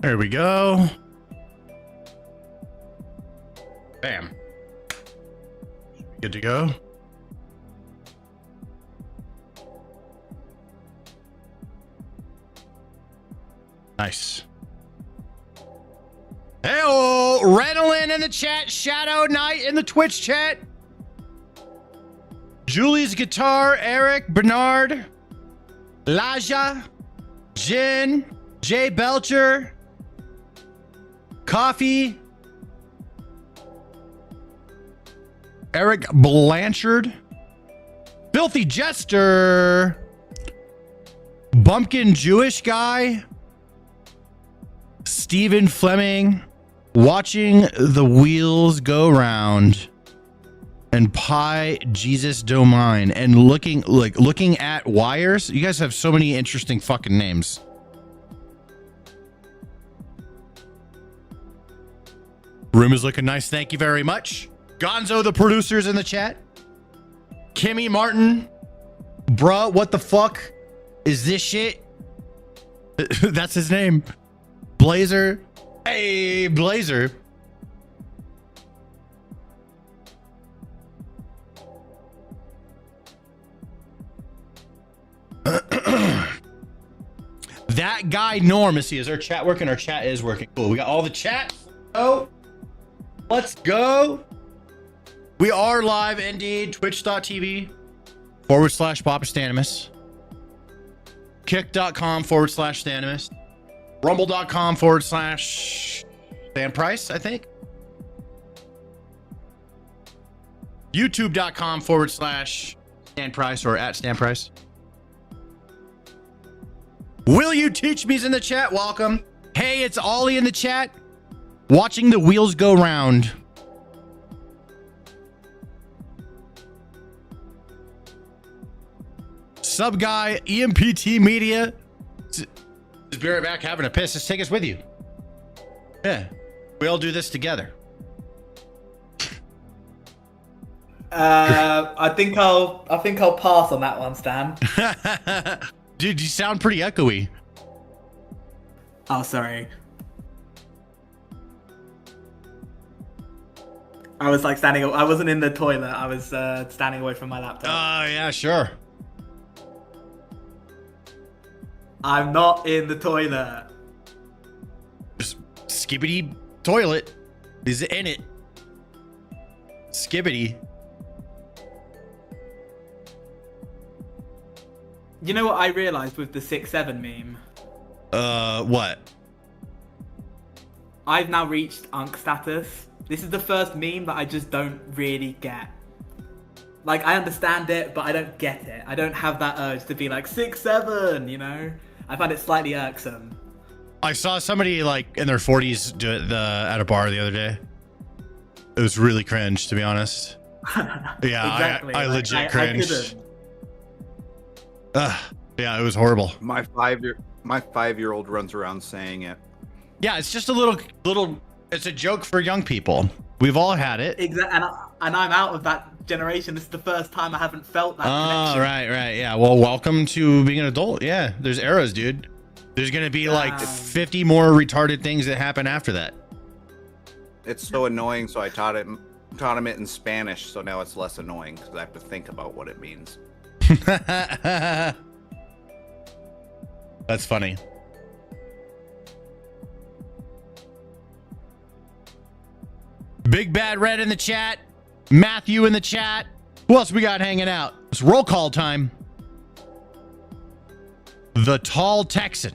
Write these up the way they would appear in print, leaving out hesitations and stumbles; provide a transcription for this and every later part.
There we go. Bam. Good to go. Nice. Hey-oh, Renolin in the chat. Shadow Knight in the Twitch chat. Julie's Guitar, Eric, Bernard, Laja, Jin, Jay Belcher, Coffee, Eric Blanchard, Filthy Jester, Bumpkin Jewish Guy, Stephen Fleming, Watching the Wheels Go Round, and Pi Jesus Domine, and looking at wires. You guys have so many interesting fucking names. Room is looking nice. Thank you very much. Gonzo, the producer's in the chat. Kimmy Martin. Bruh, what the fuck is this shit? That's his name. Blazer. Hey, Blazer. That guy Norm, is our chat working? Our chat is working. Cool. We got all the chat. Oh, let's go. We are live indeed. Twitch.tv/PapaStanimus. Kick.com/Stanimus. Rumble.com/Stan Price, I think. YouTube.com/Stan Price or @Stan Price. Will You Teach Me's in the chat. Welcome. Hey, it's Ollie in the chat. Watching the Wheels Go Round. Sub guy, EMPT Media. Just be right back having a piss. Just take us with you. Yeah. We all do this together. I think I'll pass on that one, Stan. Dude, you sound pretty echoey. Oh, sorry. I was like standing. I wasn't in the toilet. I was standing away from my laptop. Yeah, sure. I'm not in the toilet. Just skibbity toilet is in it. Skibbity. You know what I realized with the 6-7 meme? What? I've now reached Unk status. This is the first meme that I just don't really get. Like, I understand it, but I don't get it. I don't have that urge to be like 6-7, you know? I find it slightly irksome. I saw somebody like in their 40s do it at a bar the other day. It was really cringe, to be honest. Yeah, Exactly. I legit cringed. couldn't. Yeah, it was horrible. My 5-year-old runs around saying it. Yeah, it's just a little. It's a joke for young people. We've all had it. Exactly, and I'm out of that generation. This is the first time I haven't felt that connection. Right. Yeah. Well, welcome to being an adult. Yeah, there's eras, dude. There's gonna be like 50 more retarded things that happen after that. It's so annoying, so I taught him it in Spanish, so now it's less annoying because I have to think about what it means. That's funny. Big Bad Red in the chat. Matthew in the chat. Who else we got hanging out? It's roll call time. The Tall Texan.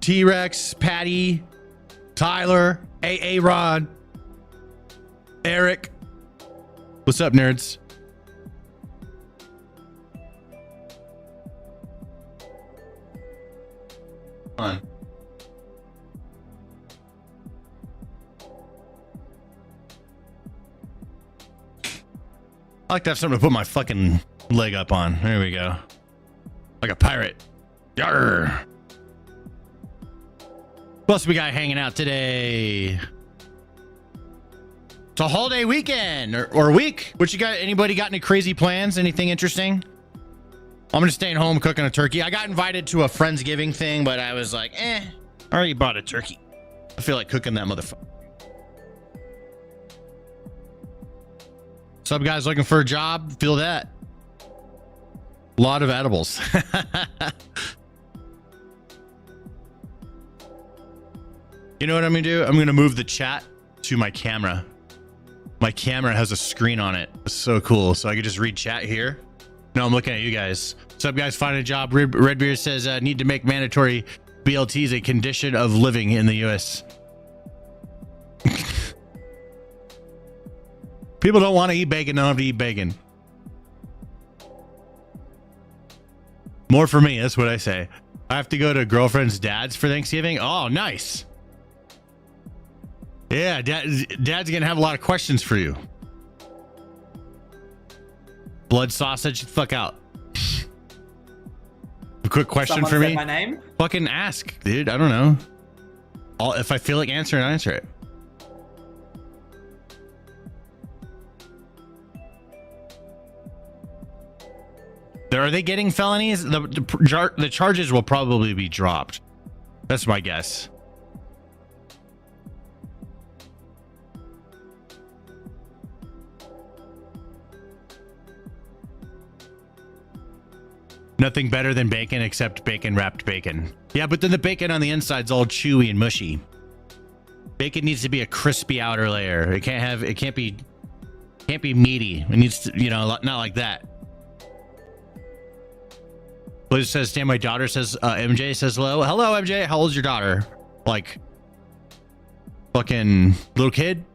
T-Rex, Patty, Tyler, AA Rod, Eric. What's up, nerds? On. I like to have something to put my fucking leg up on. There we go. Like a pirate. Yarr. What else we got hanging out today? It's a holiday weekend or week. What you got? Anybody got any crazy plans? Anything interesting? I'm just staying home cooking a turkey. I got invited to a Friendsgiving thing, but I was like, I already bought a turkey. I feel like cooking that motherfucker. Some guys looking for a job, feel that. A lot of edibles. You know what I'm gonna do? I'm gonna move the chat to my camera. My camera has a screen on it. It's so cool. So I can just read chat here. No, I'm looking at you guys. What's up, guys? Find a job. Redbeard says, need to make mandatory BLTs a condition of living in the U.S. People don't want to eat bacon, don't have to eat bacon. More for me, that's what I say. I have to go to girlfriend's dad's for Thanksgiving. Oh, nice. Yeah, dad's gonna have a lot of questions for you. Blood sausage, fuck out. A quick question Someone for said me. my name? Fucking ask, dude. I don't know. If I feel like answering, I'll answer it. Are they getting felonies? The charges will probably be dropped. That's my guess. Nothing better than bacon except bacon wrapped bacon. Yeah, but then the bacon on the inside's all chewy and mushy. Bacon needs to be a crispy outer layer. It can't be meaty. It needs to, not like that. Liz says, damn, my daughter says, MJ says hello. Hello, MJ. How old's your daughter? Like, fucking little kid?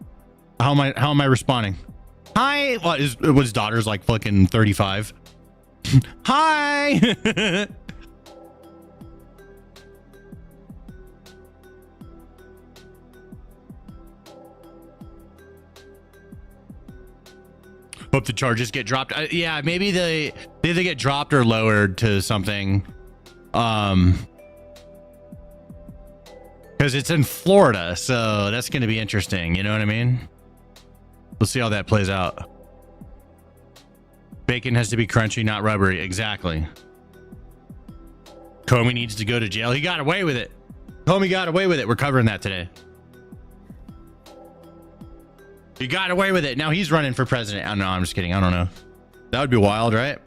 How am I responding? Hi. What his daughter's like fucking 35. Hi. Hope the charges get dropped. Yeah, maybe they either get dropped or lowered to something. Because it's in Florida, so that's going to be interesting. You know what I mean? We'll see how that plays out. Bacon has to be crunchy, not rubbery. Exactly. Comey needs to go to jail. He got away with it. Comey got away with it. We're covering that today. He got away with it. Now he's running for president. Oh, no, I'm just kidding. I don't know. That would be wild, right?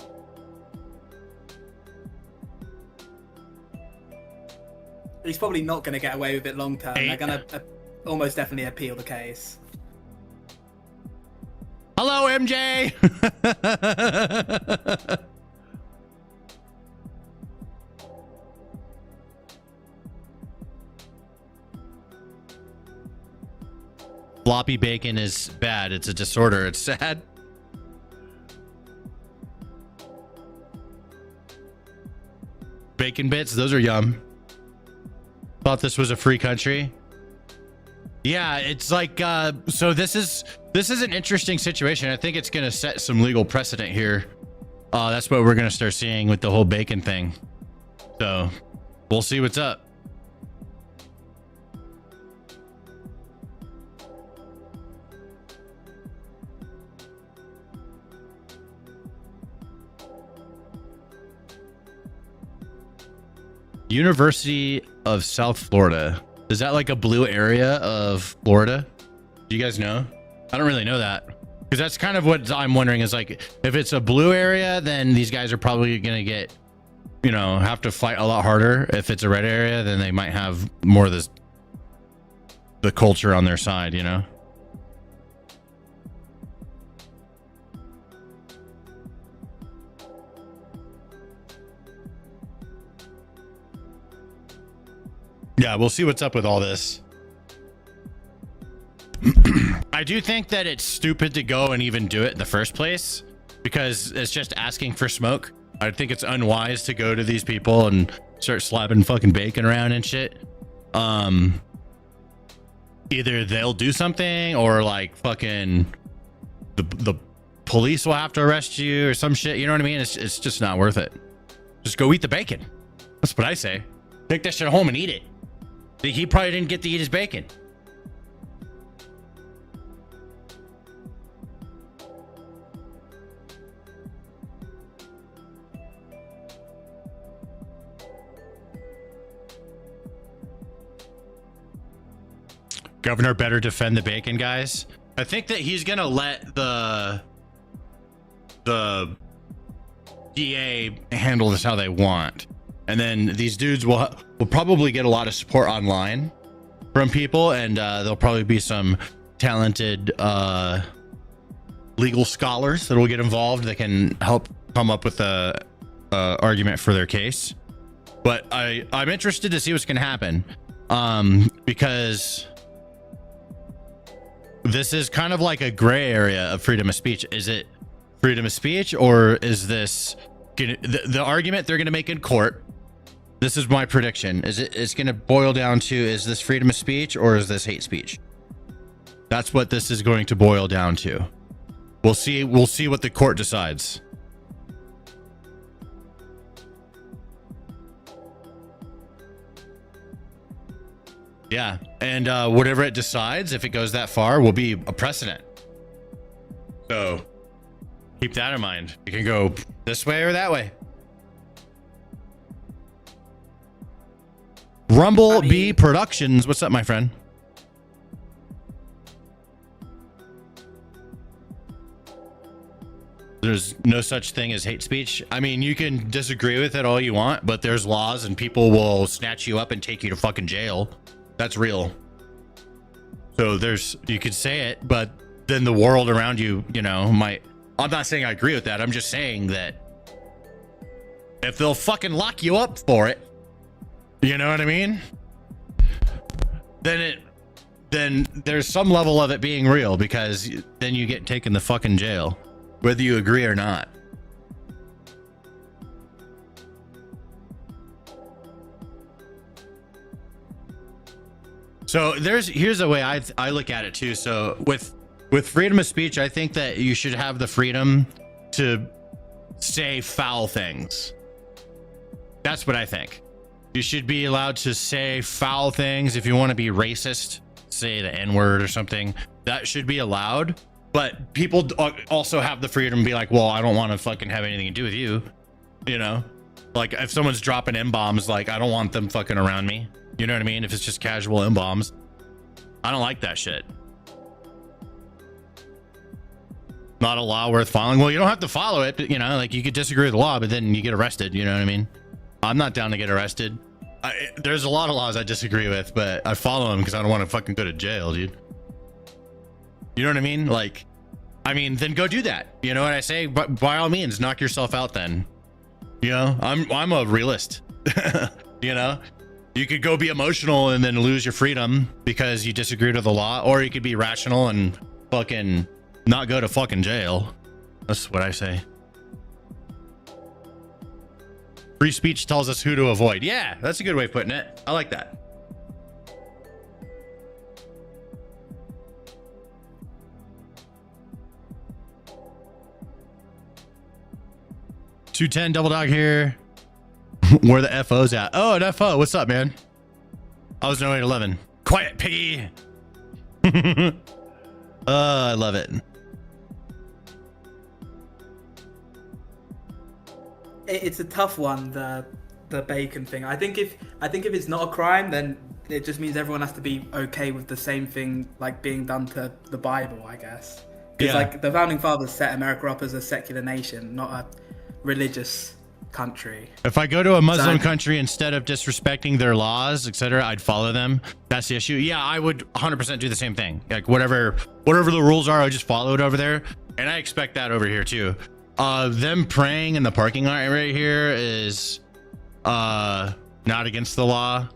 He's probably not going to get away with it long term. They're going to almost definitely appeal the case. Hello, MJ. Floppy bacon is bad. It's a disorder. It's sad. Bacon bits, those are yum. Thought this was a free country. Yeah, it's like so this is an interesting situation. I think it's going to set some legal precedent here. That's what we're going to start seeing with the whole bacon thing. So, we'll see what's up. University of South Florida. Is that like a blue area of Florida? Do you guys know? I don't really know that. Because that's kind of what I'm wondering is like, if it's a blue area, then these guys are probably going to get, have to fight a lot harder. If it's a red area, then they might have more of the culture on their side, Yeah, we'll see what's up with all this. I do think that it's stupid to go and even do it in the first place because it's just asking for smoke. I think it's unwise to go to these people and start slapping fucking bacon around and shit. Either they'll do something or like fucking the police will have to arrest you or some shit. You know what I mean? It's just not worth it. Just go eat the bacon. That's what I say. Take that shit home and eat it. He probably didn't get to eat his bacon. governor better defend the bacon guys. I think that he's gonna let the DA handle this how they want, and then these dudes will probably get a lot of support online from people, and there'll probably be some talented legal scholars that will get involved that can help come up with a argument for their case. But I'm interested to see what's gonna happen, because this is kind of like a gray area of freedom of speech. Is it freedom of speech, or is this the argument they're gonna make in court? This is my prediction. It's gonna boil down to, is this freedom of speech or is this hate speech? That's what this is going to boil down to. We'll see what the court decides. Yeah, and whatever it decides, if it goes that far, will be a precedent. So keep that in mind. You can go this way or that way. Rumble B Productions, what's up, my friend? There's no such thing as hate speech. I mean, you can disagree with it all you want, but there's laws and people will snatch you up and take you to fucking jail. That's real. So you could say it, but then the world around you, might. I'm not saying I agree with that. I'm just saying that if they'll fucking lock you up for it, you know what I mean? Then there's some level of it being real, because then you get taken to fucking jail, whether you agree or not. So here's the way I look at it too. So with freedom of speech, I think that you should have the freedom to say foul things. That's what I think. You should be allowed to say foul things. If you want to be racist, say the N-word or something, that should be allowed. But people also have the freedom to be like, well, I don't want to fucking have anything to do with you. Like if someone's dropping M-bombs, like I don't want them fucking around me. You know what I mean? If it's just casual M-bombs, I don't like that shit. Not a law worth following. Well, you don't have to follow it, but like you could disagree with the law, but then you get arrested. You know what I mean? I'm not down to get arrested. There's a lot of laws I disagree with, but I follow them because I don't want to fucking go to jail, dude. You know what I mean? Like, then go do that. You know what I say? But by all means, knock yourself out then. I'm a realist. You could go be emotional and then lose your freedom because you disagreed with the law, or you could be rational and fucking not go to fucking jail. That's what I say. Free speech tells us who to avoid. Yeah, that's a good way of putting it. I like that. $210 double dog here. Where the FO's at? Oh, an FO. What's up, man? I was in 0811. Quiet, piggy. I love it. It's a tough one, the bacon thing. I think if it's not a crime, then it just means everyone has to be okay with the same thing, like being done to the Bible, I guess. Because like the founding fathers set America up as a secular nation, not a religious country. If I go to a Muslim country, instead of disrespecting their laws, etc., I'd follow them. That's the issue. Yeah, I would 100% do the same thing. Like whatever the rules are, I just follow it over there, and I expect that over here too. Them praying in the parking lot right here is not against the law.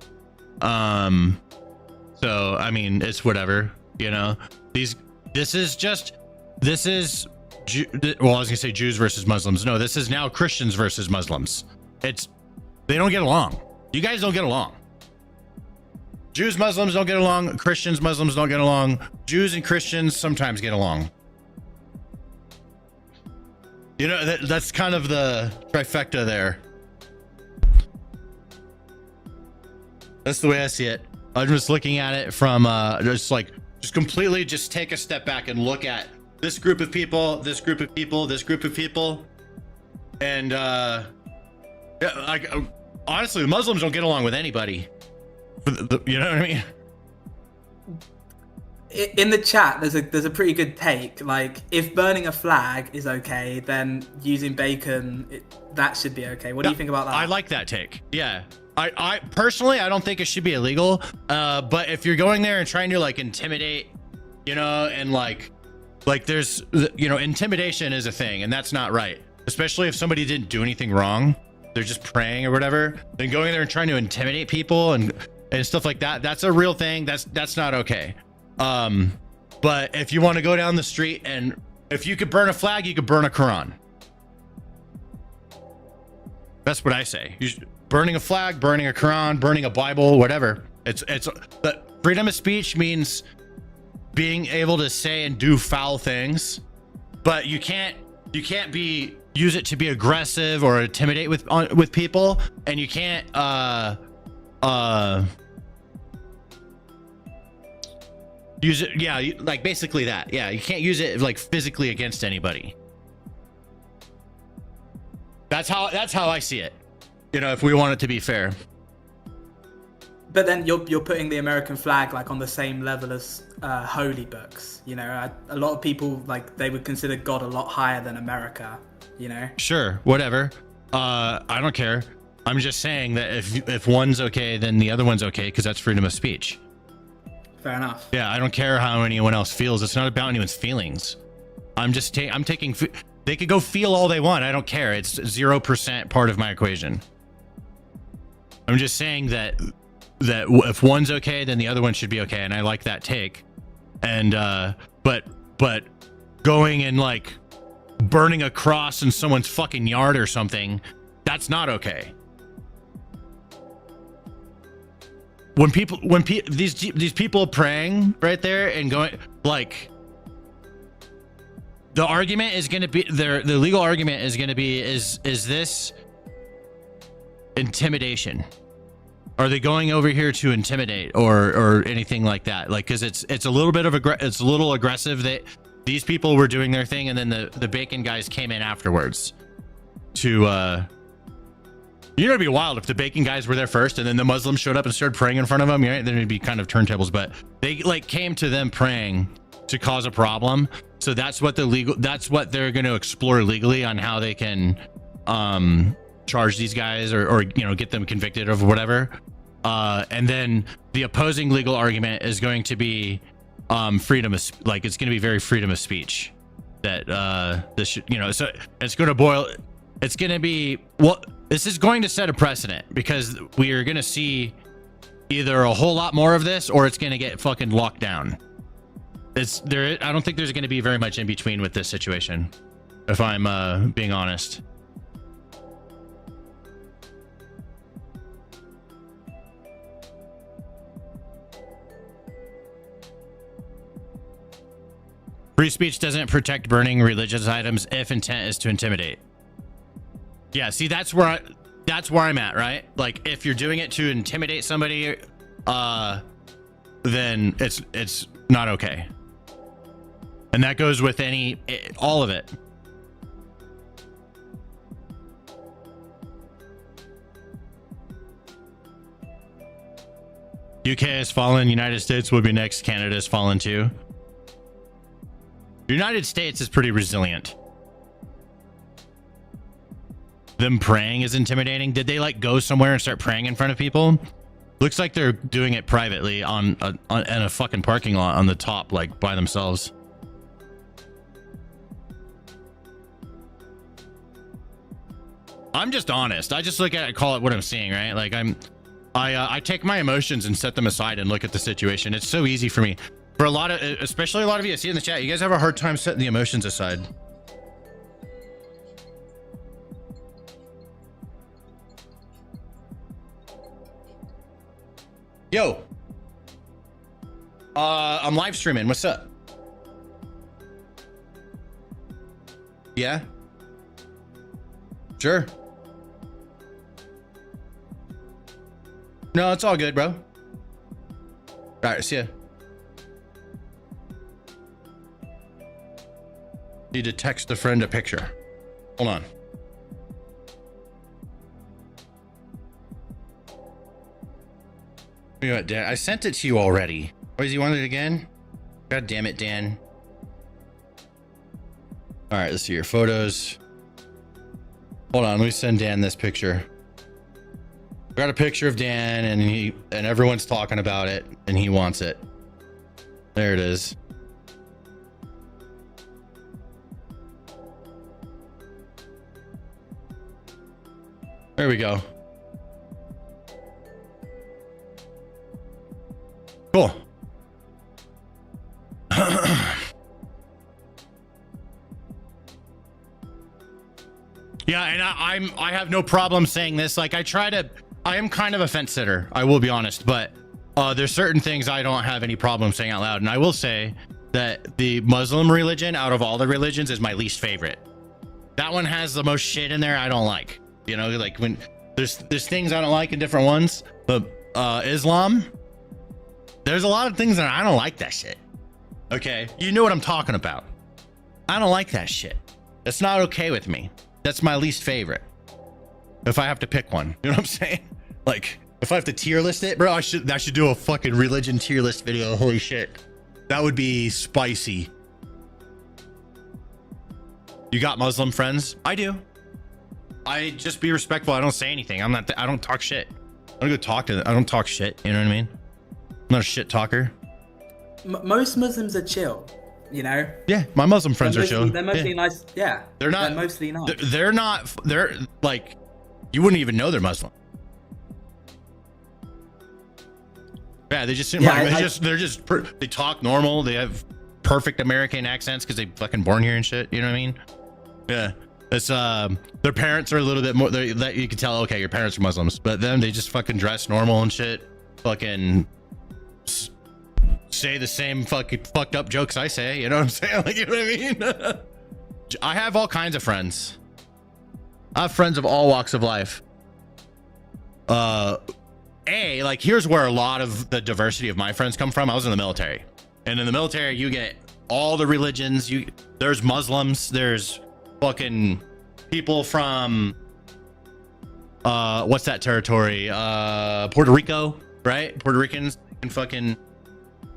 So it's whatever, this is well, I was gonna say Jews versus Muslims. No, this is now Christians versus Muslims. They don't get along. You guys don't get along. Jews, Muslims don't get along. Christians, Muslims don't get along. Jews and Christians sometimes get along. That's kind of the trifecta there. That's the way I see it. I'm just looking at it from just completely just take a step back and look at this group of people, this group of people, this group of people. And honestly, the Muslims don't get along with anybody. You know what I mean? in the chat, there's a pretty good take. Like, if burning a flag is okay, then using bacon, that should be okay. What do you think about that? I like that take. Yeah. I personally, I don't think it should be illegal. But if you're going there and trying to like intimidate, you know, and like there's, you know, intimidation is a thing, and that's not right. Especially if somebody didn't do anything wrong, they're just praying or whatever. Then going there and trying to intimidate people and stuff like that, that's a real thing. That's not okay. But if you want to go down the street and if you could burn a flag, you could burn a Quran. That's what I say. Burning a flag, burning a Quran, burning a Bible, whatever. But freedom of speech means being able to say and do foul things, but you can't use it to be aggressive or intimidate with people, and you can't use it. Yeah, like basically that. Yeah, you can't use it like physically against anybody. That's how I see it. You know, if we want it to be fair. But then you're putting the American flag like on the same level as holy books. You know, a lot of people like they would consider God a lot higher than America. You know. Sure, whatever. I don't care. I'm just saying that if one's okay, then the other one's okay because that's freedom of speech. Fair enough. Yeah, I don't care how anyone else feels. It's not about anyone's feelings. I'm taking. They could go feel all they want. I don't care. It's 0% part of my equation. I'm just saying that if one's okay, then the other one should be okay, and I like that take. And but going and like burning a cross in someone's fucking yard or something, that's not okay. When these people praying right there and going like, the argument is going to be the legal argument is going to be is this intimidation? Are they going over here to intimidate or anything like that? Like, because it's a little bit of it's a little aggressive that these people were doing their thing, and then the bacon guys came in afterwards to you know, it'd be wild if the bacon guys were there first and then the Muslims showed up and started praying in front of them. Right? Then it'd be kind of turntables, but they like came to them praying to cause a problem. So that's what they're going to explore legally on how they can charge these guys or you know, get them convicted of whatever. And then the opposing legal argument is going to be freedom of, like, it's going to be very freedom of speech that this should, you know, so it's going to be, well, this is going to set a precedent because we are going to see either a whole lot more of this or it's going to get fucking locked down. I don't think there's going to be very much in between with this situation, if I'm being honest. Free speech doesn't protect burning religious items if intent is to intimidate. Yeah, see, that's where I'm at, right? Like, if you're doing it to intimidate somebody, then it's not okay. And that goes with all of it. UK has fallen. United States will be next. Canada has fallen too. United States is pretty resilient. Them praying is intimidating. Did they like go somewhere and start praying in front of people? Looks like they're doing it privately in a fucking parking lot on the top, like by themselves. I'm just honest. I just look at it, call it what I'm seeing, right? Like I take my emotions and set them aside and look at the situation. It's so easy for me. For especially a lot of you I see in the chat, you guys have a hard time setting the emotions aside. Yo, I'm live streaming. What's up? Yeah, sure. No, it's all good, bro. All right, see ya. Need to text a friend a picture. Hold on. I sent it to you already. Oh, is you want it again? God damn it, Dan. All right, let's see your photos. Hold on, let me send Dan this picture. I got a picture of Dan, and everyone's talking about it, and he wants it. There it is. There we go. Cool. Yeah, and I have no problem saying this. Like, I am kind of a fence sitter, I will be honest, but there's certain things I don't have any problem saying out loud. And I will say that the Muslim religion out of all the religions is my least favorite. That one has the most shit in there I don't like. You know, like when there's things I don't like in different ones, but Islam, there's a lot of things that I don't like that shit. Okay, you know what I'm talking about. I don't like that shit. That's not okay with me. That's my least favorite. If I have to pick one, you know what I'm saying? Like, if I have to tier list it, bro, I should do a fucking religion tier list video. Holy shit, that would be spicy. You got Muslim friends? I do. I just be respectful. I don't say anything. I don't talk shit. I don't go talk to them. I don't talk shit. You know what I mean? I'm not a shit talker. Most Muslims are chill, you know? Yeah, my Muslim friends are chill. They're mostly nice. Yeah. They're not. They're mostly nice. They're not. They're like, you wouldn't even know they're Muslim. Yeah, they just seem like they talk normal. They have perfect American accents because they fucking born here and shit. You know what I mean? Yeah. It's their parents are a little bit more that you can tell, okay, your parents are Muslims, but then they just fucking dress normal and shit, fucking say the same fucking fucked up jokes I say, you know what I'm saying? Like, you know what I mean? I have all kinds of friends. I have friends of all walks of life. Like, here's where a lot of the diversity of my friends come from. I was in the military, and in the military you get all the religions. There's Muslims, there's fucking people from what's that territory, Puerto Rico, right? Puerto Ricans can fucking,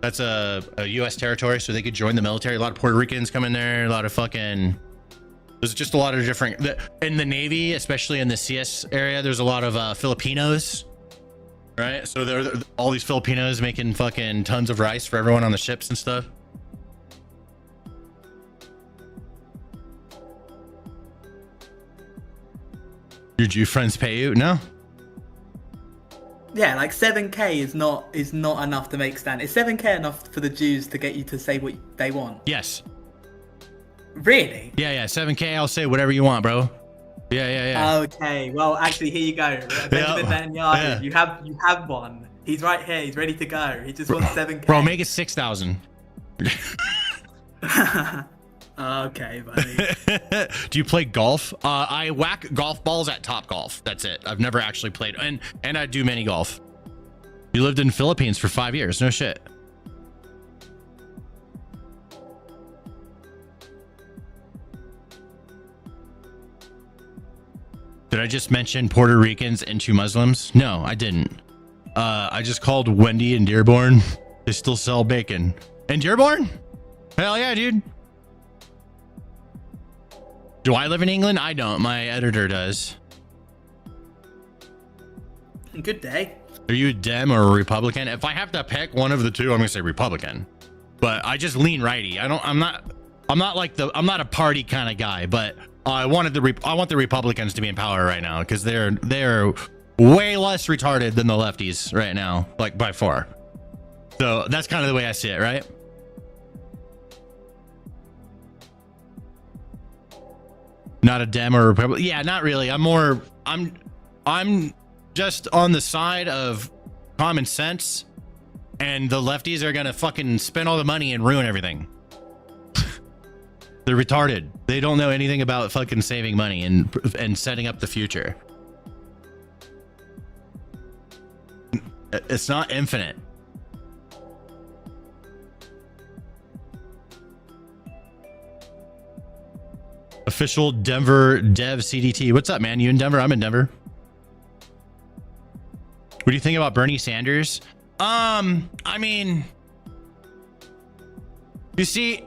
that's a U.S. territory, so they could join the military. A lot of Puerto Ricans come in there. A lot of fucking, there's just a lot of different in the Navy, especially in the CS area. There's a lot of Filipinos, right? So there are all these Filipinos making fucking tons of rice for everyone on the ships and stuff. Your Jew friends pay you? No. Yeah, like 7K is not enough to make stand. Is 7K enough for the Jews to get you to say what they want? Yes. Really? Yeah. 7K, I'll say whatever you want, bro. Yeah. Okay. Well, actually, here you go. Benjamin Netanyahu, you have one. He's right here. He's ready to go. He just wants 7K. Bro, make it 6,000. Okay, buddy. Do you play golf? I whack golf balls at Top Golf. That's it. I've never actually played, and I do mini golf. You lived in Philippines for 5 years. No shit. Did I just mention Puerto Ricans into Muslims? No, I didn't. I just called Wendy in Dearborn. They still sell bacon. In Dearborn? Hell yeah, dude. Do I live in England? I don't. My editor does. Good day. Are you a Dem or a Republican? If I have to pick one of the two, I'm gonna say Republican. But I just lean righty. I'm not a party kind of guy, but I want the Republicans to be in power right now because they're way less retarded than the lefties right now, like by far. So that's kind of the way I see it, right? Not a Dem or a Republican. Yeah, not really. I'm just on the side of common sense, and the lefties are gonna fucking spend all the money and ruin everything. They're retarded. They don't know anything about fucking saving money and setting up the future. It's not infinite. Official Denver Dev CDT. What's up, man? You in Denver? I'm in Denver. What do you think about Bernie Sanders? I mean, You see,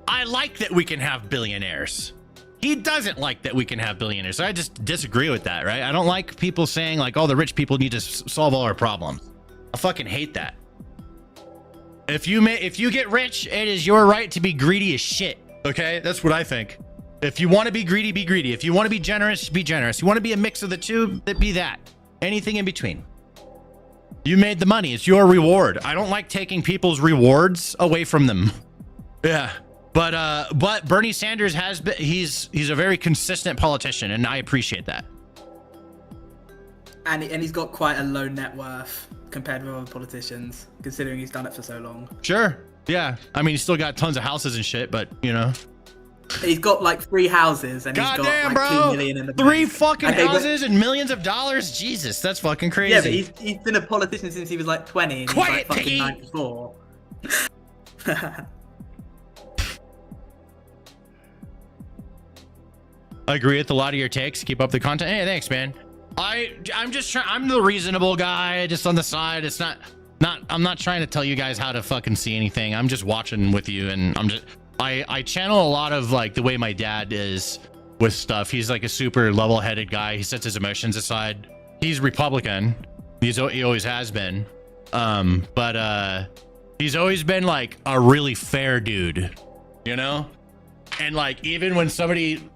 I like that we can have billionaires. He doesn't like that we can have billionaires. So I just disagree with that, right? I don't like people saying like, oh, the rich people need to solve all our problems. I fucking hate that. If you get rich, it is your right to be greedy as shit. Okay, that's what I think. If you want to be greedy, be greedy. If you want to be generous, be generous. You want to be a mix of the two, be that. Anything in between. You made the money. It's your reward. I don't like taking people's rewards away from them. Yeah. But Bernie Sanders has been, he's a very consistent politician, and I appreciate that. And he's got quite a low net worth compared with other politicians, considering he's done it for so long. Sure. Yeah. I mean, he's still got tons of houses and shit, but you know. He's got like 3 houses and God he's got damn, like bro. 2 million in the 3 bank. fucking houses and millions of dollars? Jesus, that's fucking crazy. Yeah, but he's been a politician since he was like 20 and Quiet, he's like fucking Piggy. 94. I agree with a lot of your takes. Keep up the content. Hey, thanks, man. I'm just trying. I'm the reasonable guy, just on the side. It's not. I'm not trying to tell you guys how to fucking see anything. I'm just watching with you, and I channel a lot of like the way my dad is with stuff. He's like a super level-headed guy. He sets his emotions aside. He's Republican. He always has been. But he's always been like a really fair dude, you know. And like, even when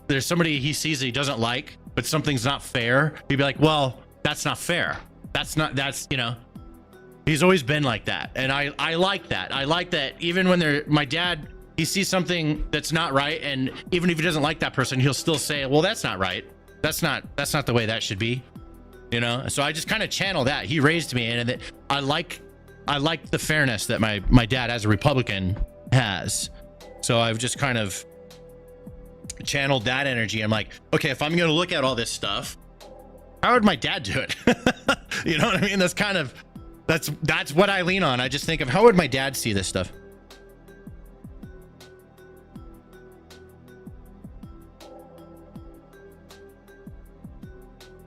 there's somebody he sees that he doesn't like, but something's not fair, he'd be like, well, that's not fair. That's, you know, he's always been like that. And I like that. I like that even when my dad, he sees something that's not right. And even if he doesn't like that person, he'll still say, well, that's not right. That's not the way that should be, you know? So I just kind of channel that. He raised me, and I like the fairness that my dad as a Republican has. So I've just kind of channeled that energy. I'm like, okay, if I'm going to look at all this stuff, how would my dad do it? You know what I mean? That's what I lean on. I just think of how would my dad see this stuff?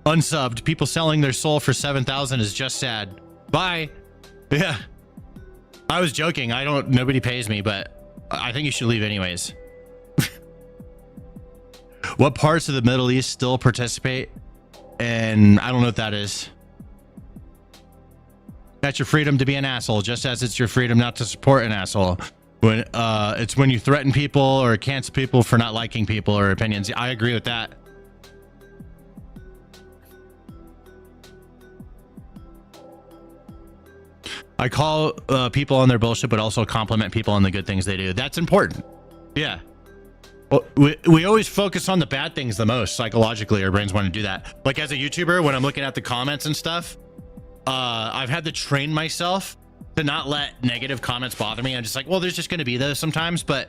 Unsubbed. People selling their soul for 7,000 is just sad. Bye. Yeah. I was joking. Nobody pays me, but I think you should leave anyways. What parts of the Middle East still participate? And I don't know what that is. That's your freedom to be an asshole, just as it's your freedom not to support an asshole. It's when you threaten people or cancel people for not liking people or opinions. I agree with that. I call people on their bullshit, but also compliment people on the good things they do. That's important. Yeah. Well, we always focus on the bad things the most. Psychologically, our brains want to do that. Like as a YouTuber, when I'm looking at the comments and stuff, I've had to train myself to not let negative comments bother me. I'm just like, well, there's just going to be those sometimes. But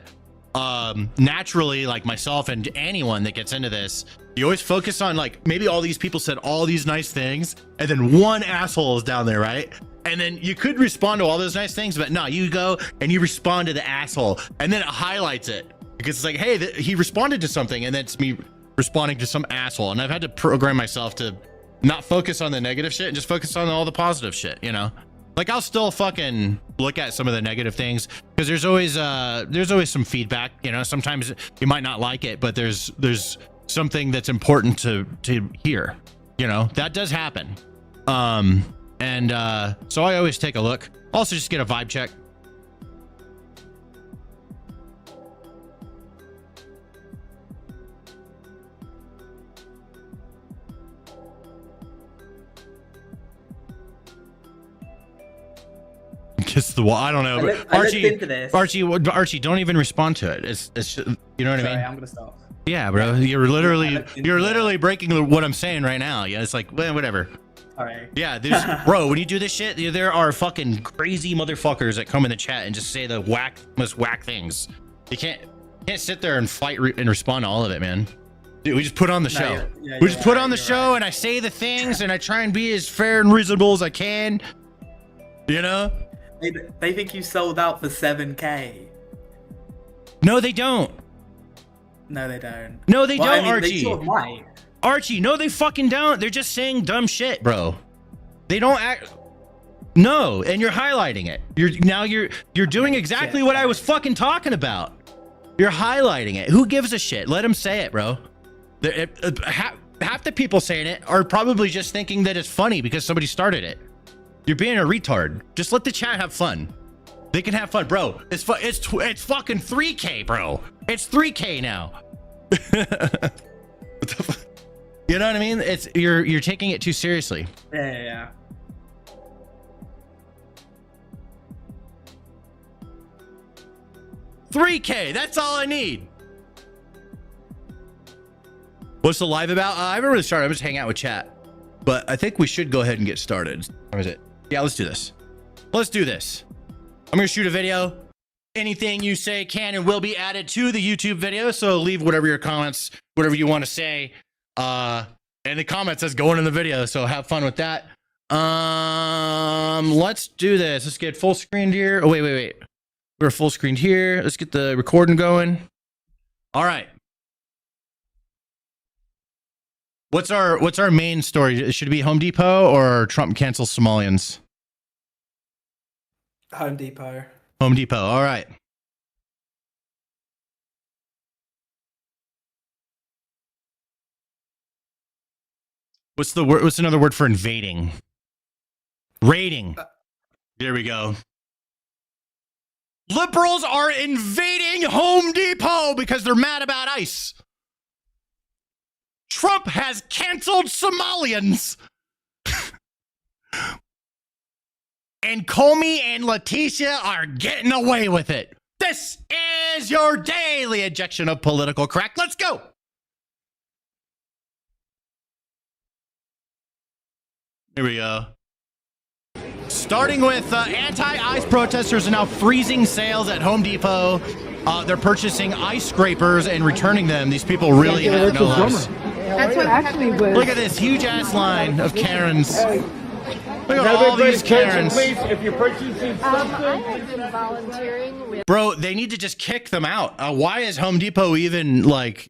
naturally, like myself and anyone that gets into this, you always focus on like, maybe all these people said all these nice things, and then one asshole is down there, right? And then you could respond to all those nice things, but no, you go and you respond to the asshole, and then it highlights it. Because it's like, hey, he responded to something, and that's me responding to some asshole. And I've had to program myself to not focus on the negative shit and just focus on all the positive shit, you know? Like, I'll still fucking look at some of the negative things, because there's always some feedback, you know? Sometimes you might not like it, but there's something that's important to hear, you know? That does happen. So I always take a look. Also, just get a vibe check. Kiss the wall. I don't know. Archie, don't even respond to it. It's you know what I mean? I'm gonna stop. Yeah, bro. You're literally breaking what I'm saying right now. Yeah, it's like, well, whatever. All right. Yeah, bro, when you do this shit, there are fucking crazy motherfuckers that come in the chat and just say the most whack things. You can't sit there and fight and respond to all of it, man. Dude, we just put on the show. We just put on the show, and I say the things, and I try and be as fair and reasonable as I can. You know? They think you sold out for 7K. No, they don't. No, they don't. No, they don't, I mean, Archie. They sort of might. Archie, no, they fucking don't. They're just saying dumb shit, bro. They don't act. No, and you're highlighting it. You're doing exactly what I was fucking talking about. You're highlighting it. Who gives a shit? Let them say it, bro. Half the people saying it are probably just thinking that it's funny because somebody started it. You're being a retard. Just let the chat have fun. They can have fun, bro. It's fucking 3K, bro. It's 3K now. You know what I mean? You're taking it too seriously. Yeah. 3K, that's all I need. What's the live about? I haven't really started. I'm just hanging out with chat. But I think we should go ahead and get started. Or is it? Yeah, let's do this. Let's do this. I'm going to shoot a video. Anything you say can and will be added to the YouTube video. So leave whatever your comments, whatever you want to say. And the comments that's going in the video. So have fun with that. Let's do this. Let's get full screened here. Oh, wait. We're full screened here. Let's get the recording going. All right. What's our main story? Should it be Home Depot or Trump cancels Somalians? Home Depot. Home Depot. All right. What's the word? What's another word for invading? Raiding. There we go. Liberals are invading Home Depot because they're mad about ICE. Trump has canceled Somalians. And Comey and Letitia are getting away with it. This is your daily injection of political crack. Let's go. Here we go. Starting with anti-ICE protesters are now freezing sales at Home Depot. They're purchasing ice scrapers and returning them. These people really have no lives. That's what actually was. Look at this huge ass line of Karens. Look at all these Karens. Please, if you're purchasing something. I have been volunteering with. Bro, they need to just kick them out. Why is Home Depot even like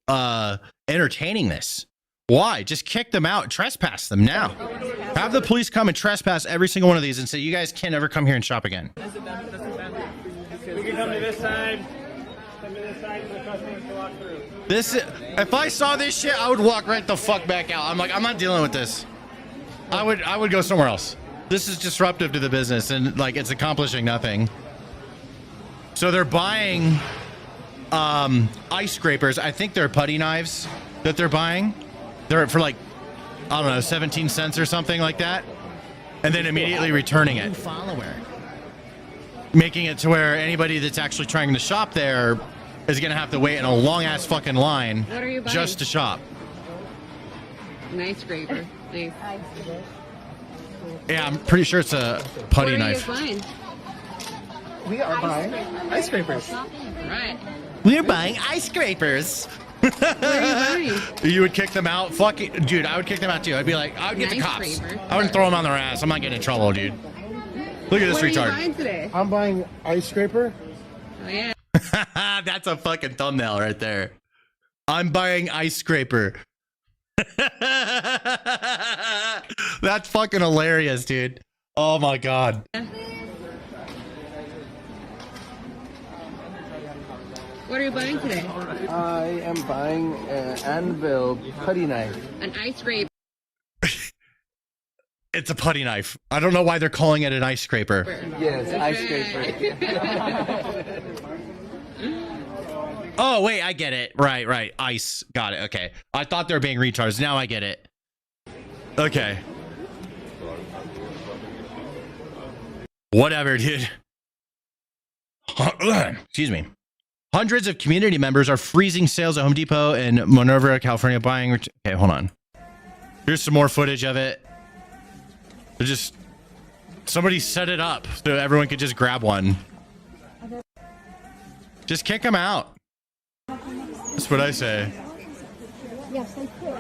entertaining this? Why? Just kick them out, trespass them now. Have the police come and trespass every single one of these and say, you guys can't ever come here and shop again. We can come to this side. Come to this side for the customers to walk through. If I saw this shit, I would walk right the fuck back out. I'm like, I'm not dealing with this. I would go somewhere else. This is disruptive to the business and like it's accomplishing nothing. So they're buying ice scrapers. I think they're putty knives that they're buying. They're for like, I don't know, 17 cents or something like that. And then immediately returning it. Follower. Making it to where anybody that's actually trying to shop there is going to have to wait in a long ass fucking line What are you buying? just to shop. An ice scraper. Nice. Yeah, I'm pretty sure it's a putty knife. What are you buying? We are buying ice scrapers. Right. We're buying ice scrapers. What are you buying? You would kick them out? Fucking dude, I would kick them out too. I'd be like, I would get the Nice cops. scraper. I wouldn't throw them on their ass. I'm not getting in trouble, dude. Look at this What are you retard. buying today? I'm buying ice scraper. Oh, yeah. That's a fucking thumbnail right there. I'm buying ice scraper. That's fucking hilarious, dude. Oh my god. What are you buying today? I am buying an anvil putty knife. An ice scraper. It's a putty knife. I don't know why they're calling it an ice scraper. Yes, ice scraper. Oh, wait, I get it. Right. Ice. Got it. Okay. I thought they were being retards. Now I get it. Okay. Whatever, dude. Excuse me. Hundreds of community members are freezing sales at Home Depot in Monrovia, California, buying. Okay, hold on. Here's some more footage of it. They're just. Somebody set it up so everyone could just grab one. Just kick them out. That's what I say. Yes, they could.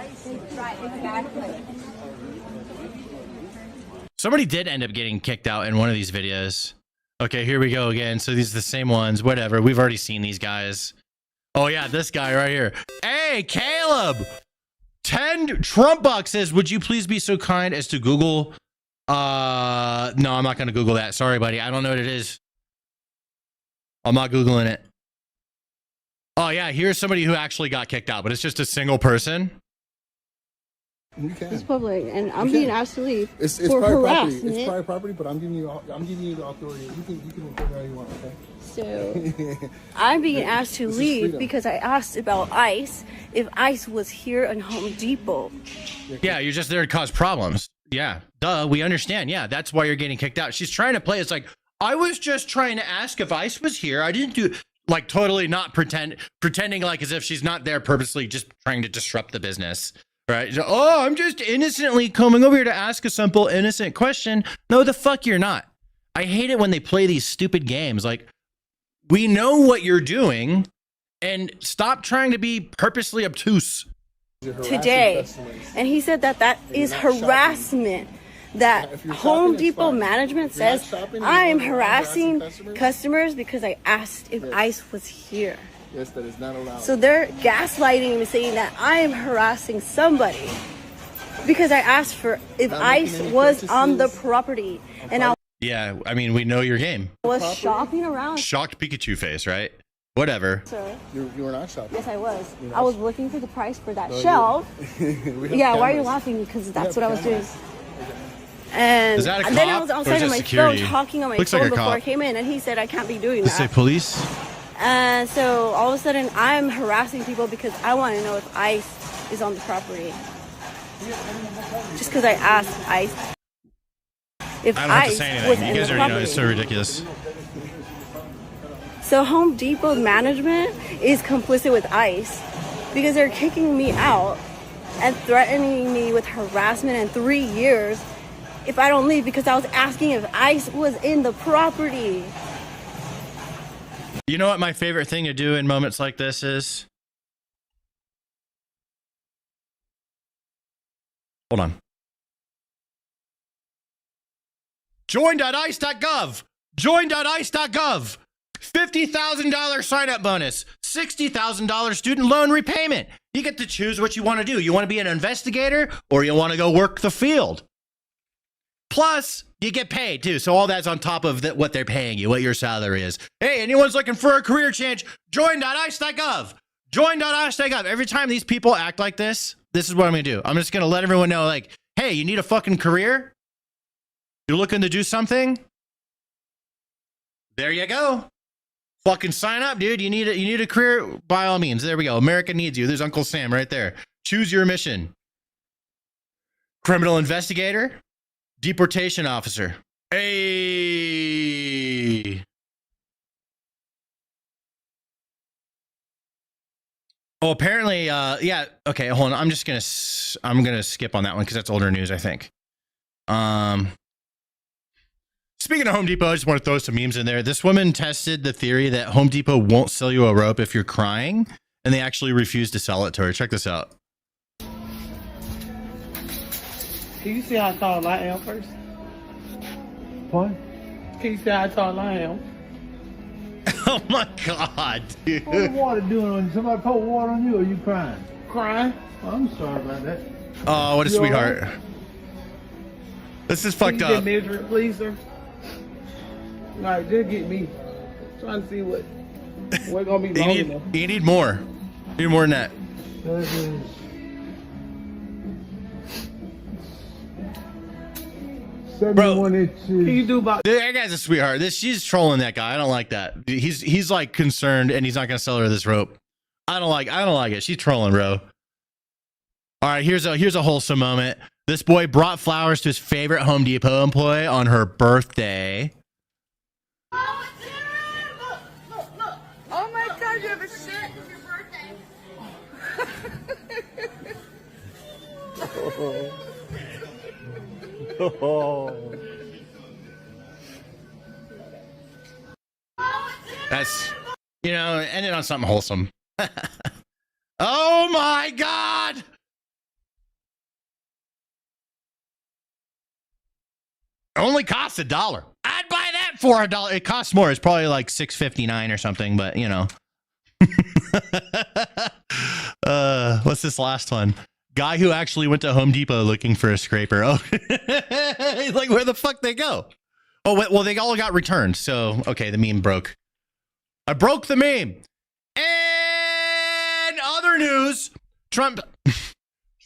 Right, exactly. Somebody did end up getting kicked out in one of these videos. Okay, here we go again. So these are the same ones. Whatever. We've already seen these guys. Oh, yeah, this guy right here. Hey, Caleb! 10 Trump bucks says, would you please be so kind as to Google No, I'm not going to Google that. Sorry, buddy. I don't know what it is. I'm not Googling it. Oh, yeah. Here's somebody who actually got kicked out, but it's just a single person. You can. It's public, and I'm being asked to leave It's for private property. harassment. It's private property, but I'm giving you the authority. You can report whatever you want. Okay. So I'm being asked to This is leave freedom. because I asked about ICE, if ICE was here in Home Depot. Yeah, you're just there to cause problems. Yeah, duh, we understand. Yeah, that's why you're getting kicked out. She's trying to play. It's like, I was just trying to ask if ICE was here. I didn't do, like, totally not pretending like as if she's not there, purposely just trying to disrupt the business. Right? So, oh, I'm just innocently coming over here to ask a simple, innocent question. No, the fuck you're not. I hate it when they play these stupid games. Like, we know what you're doing, and stop trying to be purposely obtuse. Today, and he said that is harassment. That If you're Home shopping, it's Depot fine. management If you're not says shopping, I am you're harassing harassing customers? customers because I asked if Yes. ICE was here. Yes, that is not allowed. So they're gaslighting me, saying that I am harassing somebody because I asked for if Not ICE making any was on the purchases. property, and I Yeah, I mean, we know your game. was shopping around. Shocked Pikachu face, right? Whatever. Sir, You were not shopping. yes, I was. You're I not- was looking for the price for that No, you- shelf. We have Yeah, why are you cameras. laughing? Because that's have what I was doing. cameras. And Is that a then I cop was or outside is on it my security? phone talking on my Looks like phone a before cop. I came in, and he said I can't be doing Let's say that. police. And so all of a sudden, I'm harassing people because I want to know if ICE is on the property. Just because I asked ICE if I don't have to ICE say was anything. in You guys the already know property. it's so ridiculous. So Home Depot management is complicit with ICE because they're kicking me out and threatening me with harassment in 3 years if I don't leave because I was asking if ICE was in the property. You know what my favorite thing to do in moments like this is? Hold on. Join.ice.gov. Join.ice.gov. $50,000 sign-up bonus. $60,000 student loan repayment. You get to choose what you want to do. You want to be an investigator or you want to go work the field. Plus, you get paid too. So all that's on top of what they're paying you, what your salary is. Hey, anyone's looking for a career change? Join.ice.gov. Join.ice.gov. Every time these people act like this is what I'm going to do. I'm just going to let everyone know, like, hey, you need a fucking career? You're looking to do something? There you go. Fucking sign up, dude. You need a career? By all means. There we go. America needs you. There's Uncle Sam right there. Choose your mission. Criminal investigator. Deportation officer. Hey. Oh, apparently, yeah. Okay, hold on. I'm gonna skip on that one because that's older news, I think. Speaking of Home Depot, I just want to throw some memes in there. This woman tested the theory that Home Depot won't sell you a rope if you're crying, and they actually refused to sell it to her. Check this out. Can you see how tall I am first? What? Can you see how tall I am? Oh my God, dude. What's the water doing on you? Somebody pour water on you or you crying? Crying. Oh, I'm sorry about that. Oh, what a You all sweetheart. right? This is Can fucked you just up. measure it, please, sir? All right, just get me. Trying to see what we're gonna be You long need, enough. you need more. You need more than that. That is 71 inches. Can you do about? That guy's a sweetheart. She's trolling that guy. I don't like that. He's like concerned, and he's not gonna sell her this rope. I don't like it. She's trolling, bro. All right, here's a wholesome moment. This boy brought flowers to his favorite Home Depot employee on her birthday. Oh my God, you have a shirt for your birthday. That's, ended on something wholesome. Oh my God. Only costs $1. I'd buy that for $1. It costs more. It's probably like $6.59 or something, but what's this last one? Guy who actually went to Home Depot looking for a scraper. Oh, like where the fuck they go? Oh, well, they all got returned. So, okay, the meme broke. I broke the meme. And other news, Trump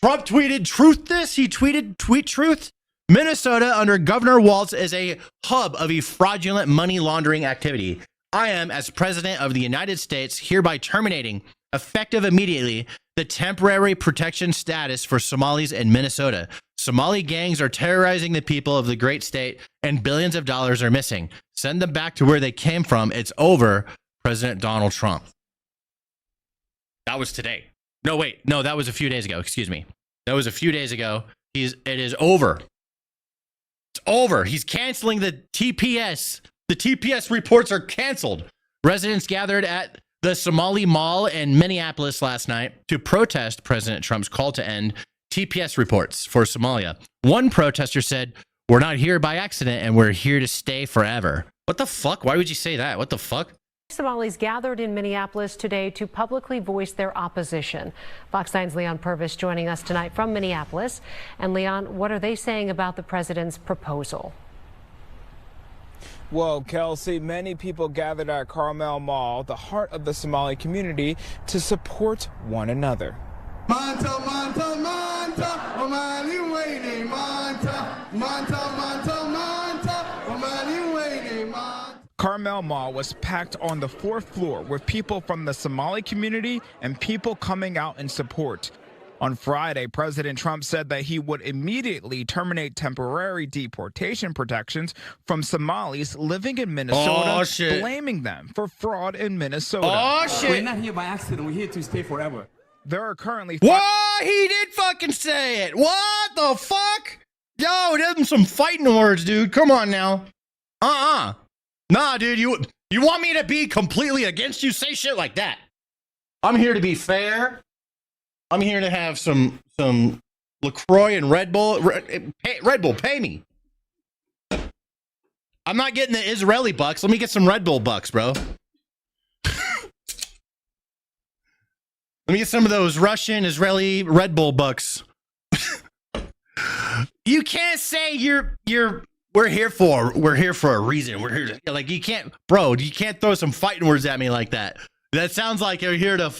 tweeted truth this. He tweeted tweet truth. Minnesota under Governor Walz is a hub of a fraudulent money laundering activity. I am, as president of the United States, hereby terminating, effective immediately, the temporary protection status for Somalis in Minnesota. Somali gangs are terrorizing the people of the great state and billions of dollars are missing. Send them back to where they came from. It's over, President Donald Trump. That was today. No, wait. No, that was a few days ago. Excuse me. That was a few days ago. It is over. It's over. He's canceling the TPS. The TPS reports are canceled. Residents gathered at the Somali Mall in Minneapolis last night to protest President Trump's call to end TPS reports for Somalia. One protester said, "We're not here by accident and we're here to stay forever." What the fuck? Why would you say that? What the fuck? Somalis gathered in Minneapolis today to publicly voice their opposition. Fox 9's Leon Purvis joining us tonight from Minneapolis. And Leon, what are they saying about the president's proposal? Well, Kelsey, many people gathered at Carmel Mall, the heart of the Somali community, to support one another. Manta, manta, manta, Omani waiting, manta, manta, manta, manta, Omani waiting, manta. Carmel Mall was packed on the fourth floor with people from the Somali community and people coming out in support. On Friday, President Trump said that he would immediately terminate temporary deportation protections from Somalis living in Minnesota, blaming them for fraud in Minnesota. Oh, shit. We're not here by accident. We're here to stay forever. There are currently... What? He did fucking say it. What the fuck? Yo, them some fighting words, dude. Come on now. Nah, dude, you want me to be completely against you? Say shit like that. I'm here to be fair. I'm here to have some LaCroix and Red Bull. Red Bull, pay me. I'm not getting the Israeli bucks. Let me get some Red Bull bucks, bro. Let me get some of those Russian, Israeli Red Bull bucks. You can't say we're here for a reason. We're here to, like, you can't throw some fighting words at me like that. That sounds like you're here to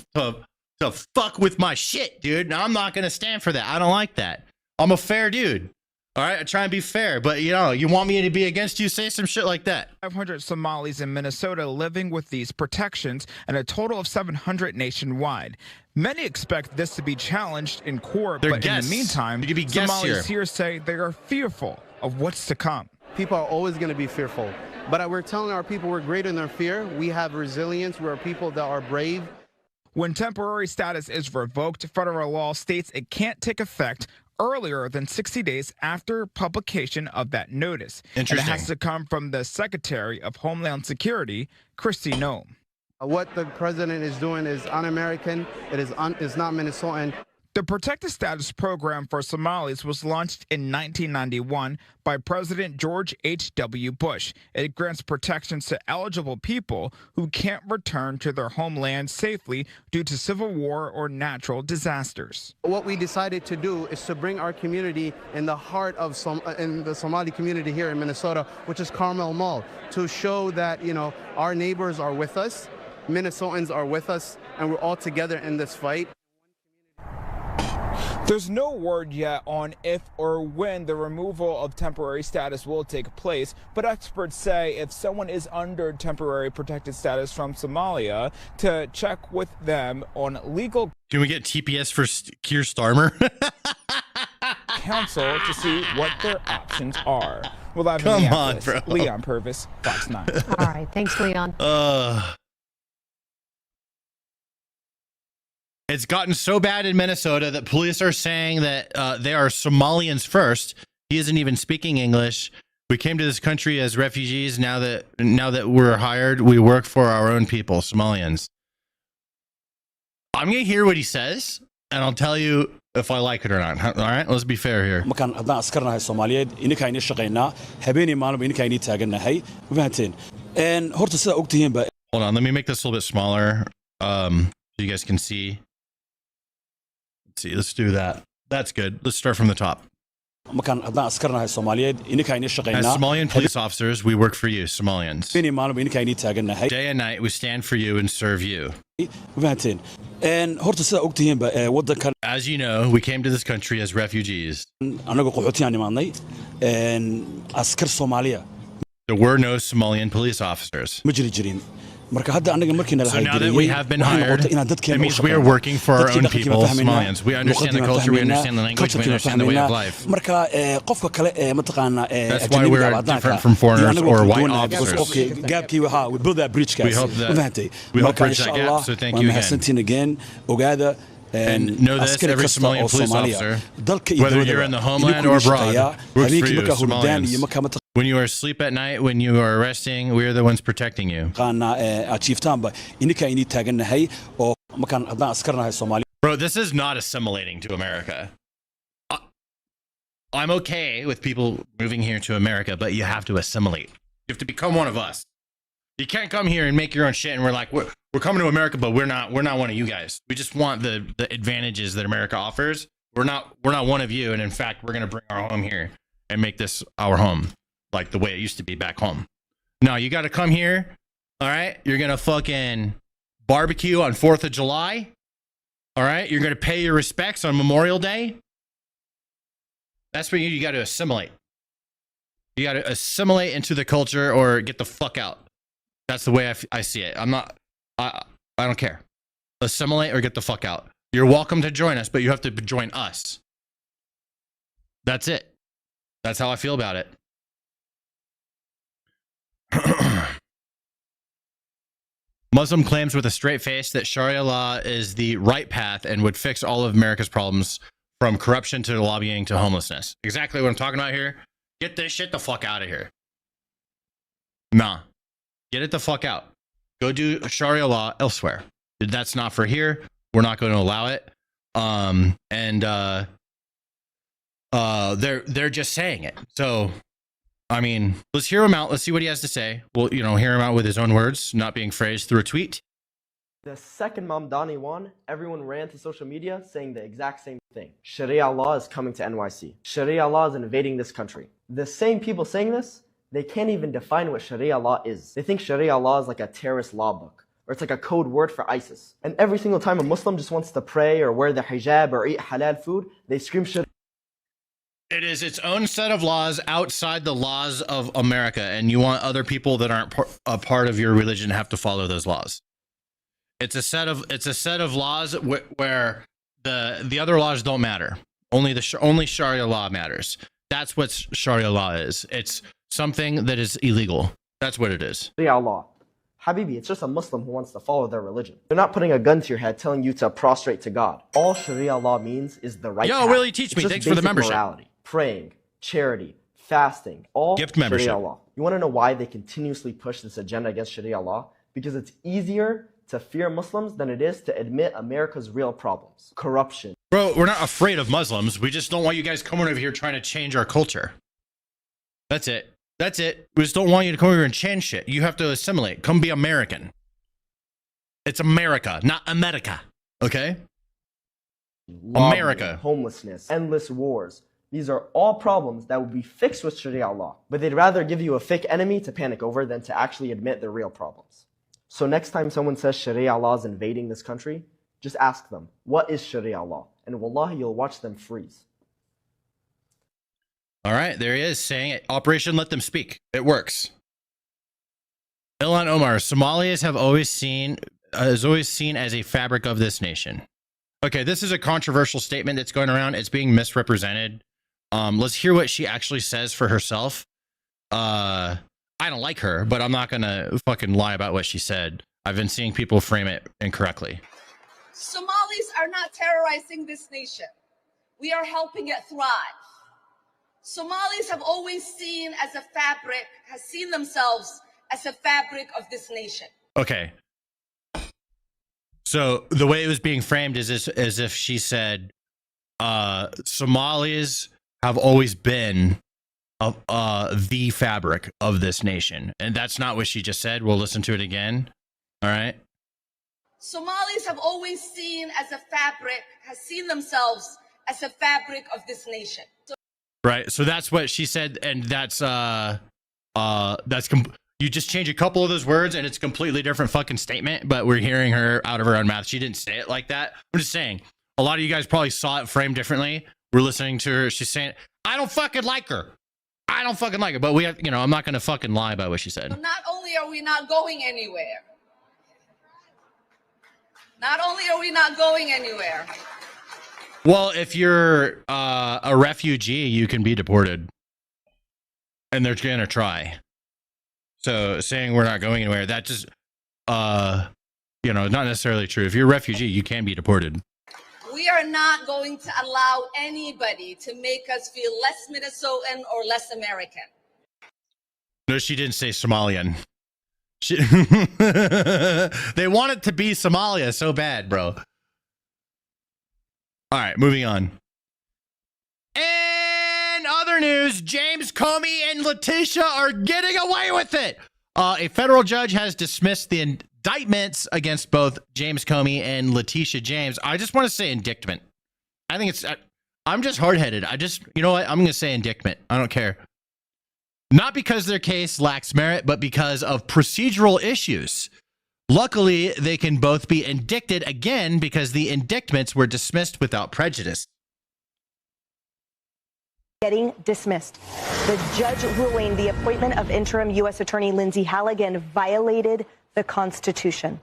fuck with my shit, dude. Now, I'm not going to stand for that. I don't like that. I'm a fair dude. All right, I try and be fair, but you want me to be against you, say some shit like that. 500 Somalis in Minnesota living with these protections and a total of 700 nationwide. Many expect this to be challenged in court, but in the meantime, Somalis here say they are fearful of what's to come. People are always going to be fearful, but we're telling our people we're greater than their fear. We have resilience. We're people that are brave. When temporary status is revoked, federal law states it can't take effect earlier than 60 days after publication of that notice. And it has to come from the Secretary of Homeland Security, Kristi Noem. What the president is doing is un-American. It is not Minnesotan. The Protected Status Program for Somalis was launched in 1991 by President George H.W. Bush. It grants protections to eligible people who can't return to their homeland safely due to civil war or natural disasters. What we decided to do is to bring our community in the heart of in the Somali community here in Minnesota, which is Carmel Mall, to show that, our neighbors are with us, Minnesotans are with us, and we're all together in this fight. There's no word yet on if or when the removal of temporary status will take place, but experts say if someone is under temporary protected status from Somalia, to check with them on legal... Can we get TPS for Keir Starmer? ...counsel to see what their options are. Well, I'm Come on, bro. Leon Purvis, Fox 9. All right, thanks, Leon. It's gotten so bad in Minnesota that police are saying that they are Somalians first. He isn't even speaking English. We came to this country as refugees. Now that we're hired, we work for our own people, Somalians. I'm going to hear what he says, and I'll tell you if I like it or not. All right? Let's be fair here. Hold on, let me make this a little bit smaller so you guys can see. Let's do that. That's good. Let's start from the top. As Somalian police officers, we work for you, Somalians. Day and night, we stand for you and serve you. As you know, we came to this country as refugees. There were no Somalian police officers. So now that we have been hired, it means we are working for our own people, Somalians. We understand the culture, we understand the language, we understand the way of life. That's why we're different from foreigners or white officers. We hope bridge that gap, so thank you again. And know this, every Somalian police officer, whether you're in the homeland or abroad, works for you, Somalians. When you are asleep at night, when you are resting, we are the ones protecting you. Bro, this is not assimilating to America. I'm okay with people moving here to America, but you have to assimilate. You have to become one of us. You can't come here and make your own shit and we're like, we're coming to America, but we're not one of you guys. We just want the advantages that America offers. We're not one of you, and in fact, we're gonna bring our home here and make this our home, like the way it used to be back home. No, you gotta come here, all right? You're gonna fucking barbecue on 4th of July, all right? You're gonna pay your respects on Memorial Day. That's what you gotta assimilate. You gotta assimilate into the culture or get the fuck out. That's the way I see it. I don't care. Assimilate or get the fuck out. You're welcome to join us, but you have to join us. That's it. That's how I feel about it. Muslim claims with a straight face that Sharia law is the right path and would fix all of America's problems, from corruption to lobbying to homelessness. Exactly what I'm talking about here. Get this shit the fuck out of here. Nah. Get it the fuck out. Go do Sharia law elsewhere. That's not for here. We're not going to allow it. They're just saying it. So, I mean, let's hear him out. Let's see what he has to say. We'll, hear him out with his own words, not being phrased through a tweet. The second Mamdani won, everyone ran to social media saying the exact same thing. Sharia law is coming to NYC. Sharia law is invading this country. The same people saying this, they can't even define what Sharia law is. They think Sharia law is like a terrorist law book, or it's like a code word for ISIS. And every single time a Muslim just wants to pray or wear the hijab or eat halal food, they scream Sharia. It is its own set of laws outside the laws of America, and you want other people that aren't a part of your religion to have to follow those laws. It's a set of laws where the other laws don't matter. Only Sharia law matters. That's what Sharia law is. It's something that is illegal. That's what it is. Sharia law. Habibi, it's just a Muslim who wants to follow their religion. They're not putting a gun to your head telling you to prostrate to God. All Sharia law means is the right path. Really teach me. Thanks for the membership. Morality, praying, charity, fasting, all gift membership. Sharia law. You want to know why they continuously push this agenda against Sharia law? Because it's easier to fear Muslims than it is to admit America's real problems. Corruption. Bro, we're not afraid of Muslims. We just don't want you guys coming over here trying to change our culture. That's it. That's it. We just don't want you to come over here and change shit. You have to assimilate. Come be American. It's America, not America. Okay? Lobbying, America. Homelessness, endless wars. These are all problems that would be fixed with Sharia law. But they'd rather give you a fake enemy to panic over than to actually admit the real problems. So next time someone says Sharia law is invading this country, just ask them, what is Sharia law? And wallahi, you'll watch them freeze. All right, there he is saying it. Operation Let Them Speak. It works. Ilhan Omar, Somalis have always seen as a fabric of this nation. Okay, this is a controversial statement that's going around. It's being misrepresented. Let's hear what she actually says for herself. I don't like her, but I'm not gonna fucking lie about what she said. I've been seeing people frame it incorrectly. Somalis are not terrorizing this nation. We are helping it thrive. Somalis have always seen themselves as a fabric of this nation. Okay. So the way it was being framed is as if she said, Somalis have always been the fabric of this nation. And that's not what she just said. We'll listen to it again. All right. Somalis have always seen themselves as a fabric of this nation. Right. So that's what she said, and you just change a couple of those words, and it's a completely different fucking statement. But we're hearing her out of her own mouth. She didn't say it like that. I'm just saying. A lot of you guys probably saw it framed differently. We're listening to her. She's saying, "I don't fucking like her. I don't fucking like her." But we have, I'm not gonna fucking lie about what she said. So not only are we not going anywhere. Not only are we not going anywhere. Well, if you're a refugee, you can be deported, and they're gonna try. So saying we're not going anywhere, that just, not necessarily true. If you're a refugee, you can be deported. We are not going to allow anybody to make us feel less Minnesotan or less American. No, she didn't say Somalian. They want it to be Somalia so bad, bro. All right, moving on. In other news, James Comey and Letitia are getting away with it. A federal judge has dismissed the indictments against both James Comey and Letitia James. I just want to say indictment. I think I'm just hard-headed. You know what? I'm going to say indictment. I don't care. Not because their case lacks merit, but because of procedural issues. Luckily, they can both be indicted again because the indictments were dismissed without prejudice. Getting dismissed. The judge ruling the appointment of interim U.S. Attorney Lindsay Halligan violated the Constitution.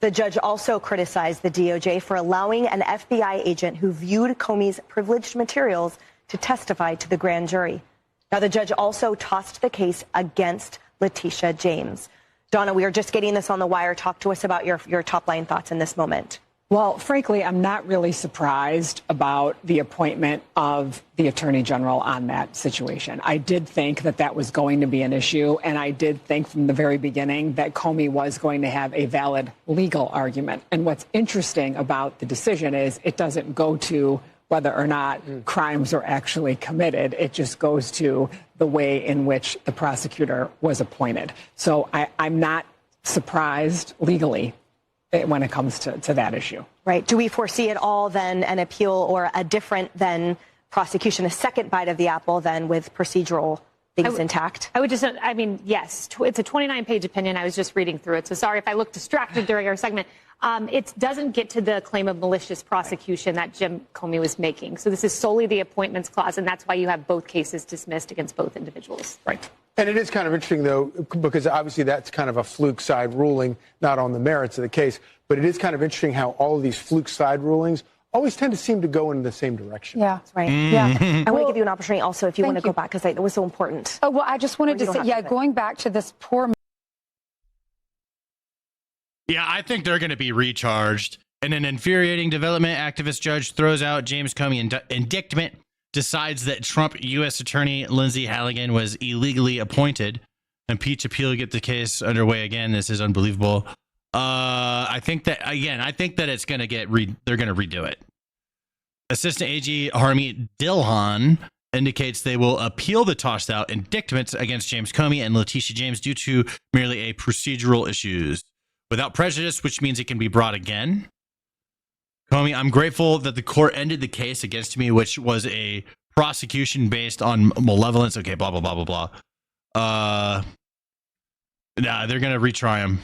The judge also criticized the DOJ for allowing an FBI agent who viewed Comey's privileged materials to testify to the grand jury. Now, the judge also tossed the case against Letitia James. Donna, we are just getting this on the wire. Talk to us about your top-line thoughts in this moment. Well, frankly, I'm not really surprised about the appointment of the Attorney General on that situation. I did think that was going to be an issue, and I did think from the very beginning that Comey was going to have a valid legal argument. And what's interesting about the decision is it doesn't go to whether or not crimes are actually committed. It just goes to the way in which the prosecutor was appointed. So I'm not surprised legally when it comes to that issue. Right. Do we foresee at all then an appeal or a different than prosecution, a second bite of the apple then with procedural things intact? Yes. It's a 29-page opinion. I was just reading through it. So sorry if I look distracted during our segment. It doesn't get to the claim of malicious prosecution that Jim Comey was making. So this is solely the appointments clause, and that's why you have both cases dismissed against both individuals. Right. And it is kind of interesting, though, because obviously that's kind of a fluke side ruling, not on the merits of the case. But it is kind of interesting how all of these fluke side rulings always tend to seem to go in the same direction. Yeah, that's right. Yeah. I want to give you an opportunity also if you want to go back, because it was so important. Oh, well, I just wanted to say, going back to this poor. Yeah, I think they're going to be recharged. In an infuriating development, activist judge throws out James Comey indictment, decides that Trump U.S. Attorney Lindsay Halligan was illegally appointed. Impeach appeal, get the case underway again. This is unbelievable. I think that it's going to they're going to redo it. Assistant AG Harmeet Dilhan indicates they will appeal the tossed out indictments against James Comey and Letitia James due to merely a procedural issues without prejudice, which means it can be brought again. Comey, I'm grateful that the court ended the case against me, which was a prosecution based on malevolence. Okay, blah, blah, blah, blah, blah. They're going to retry him.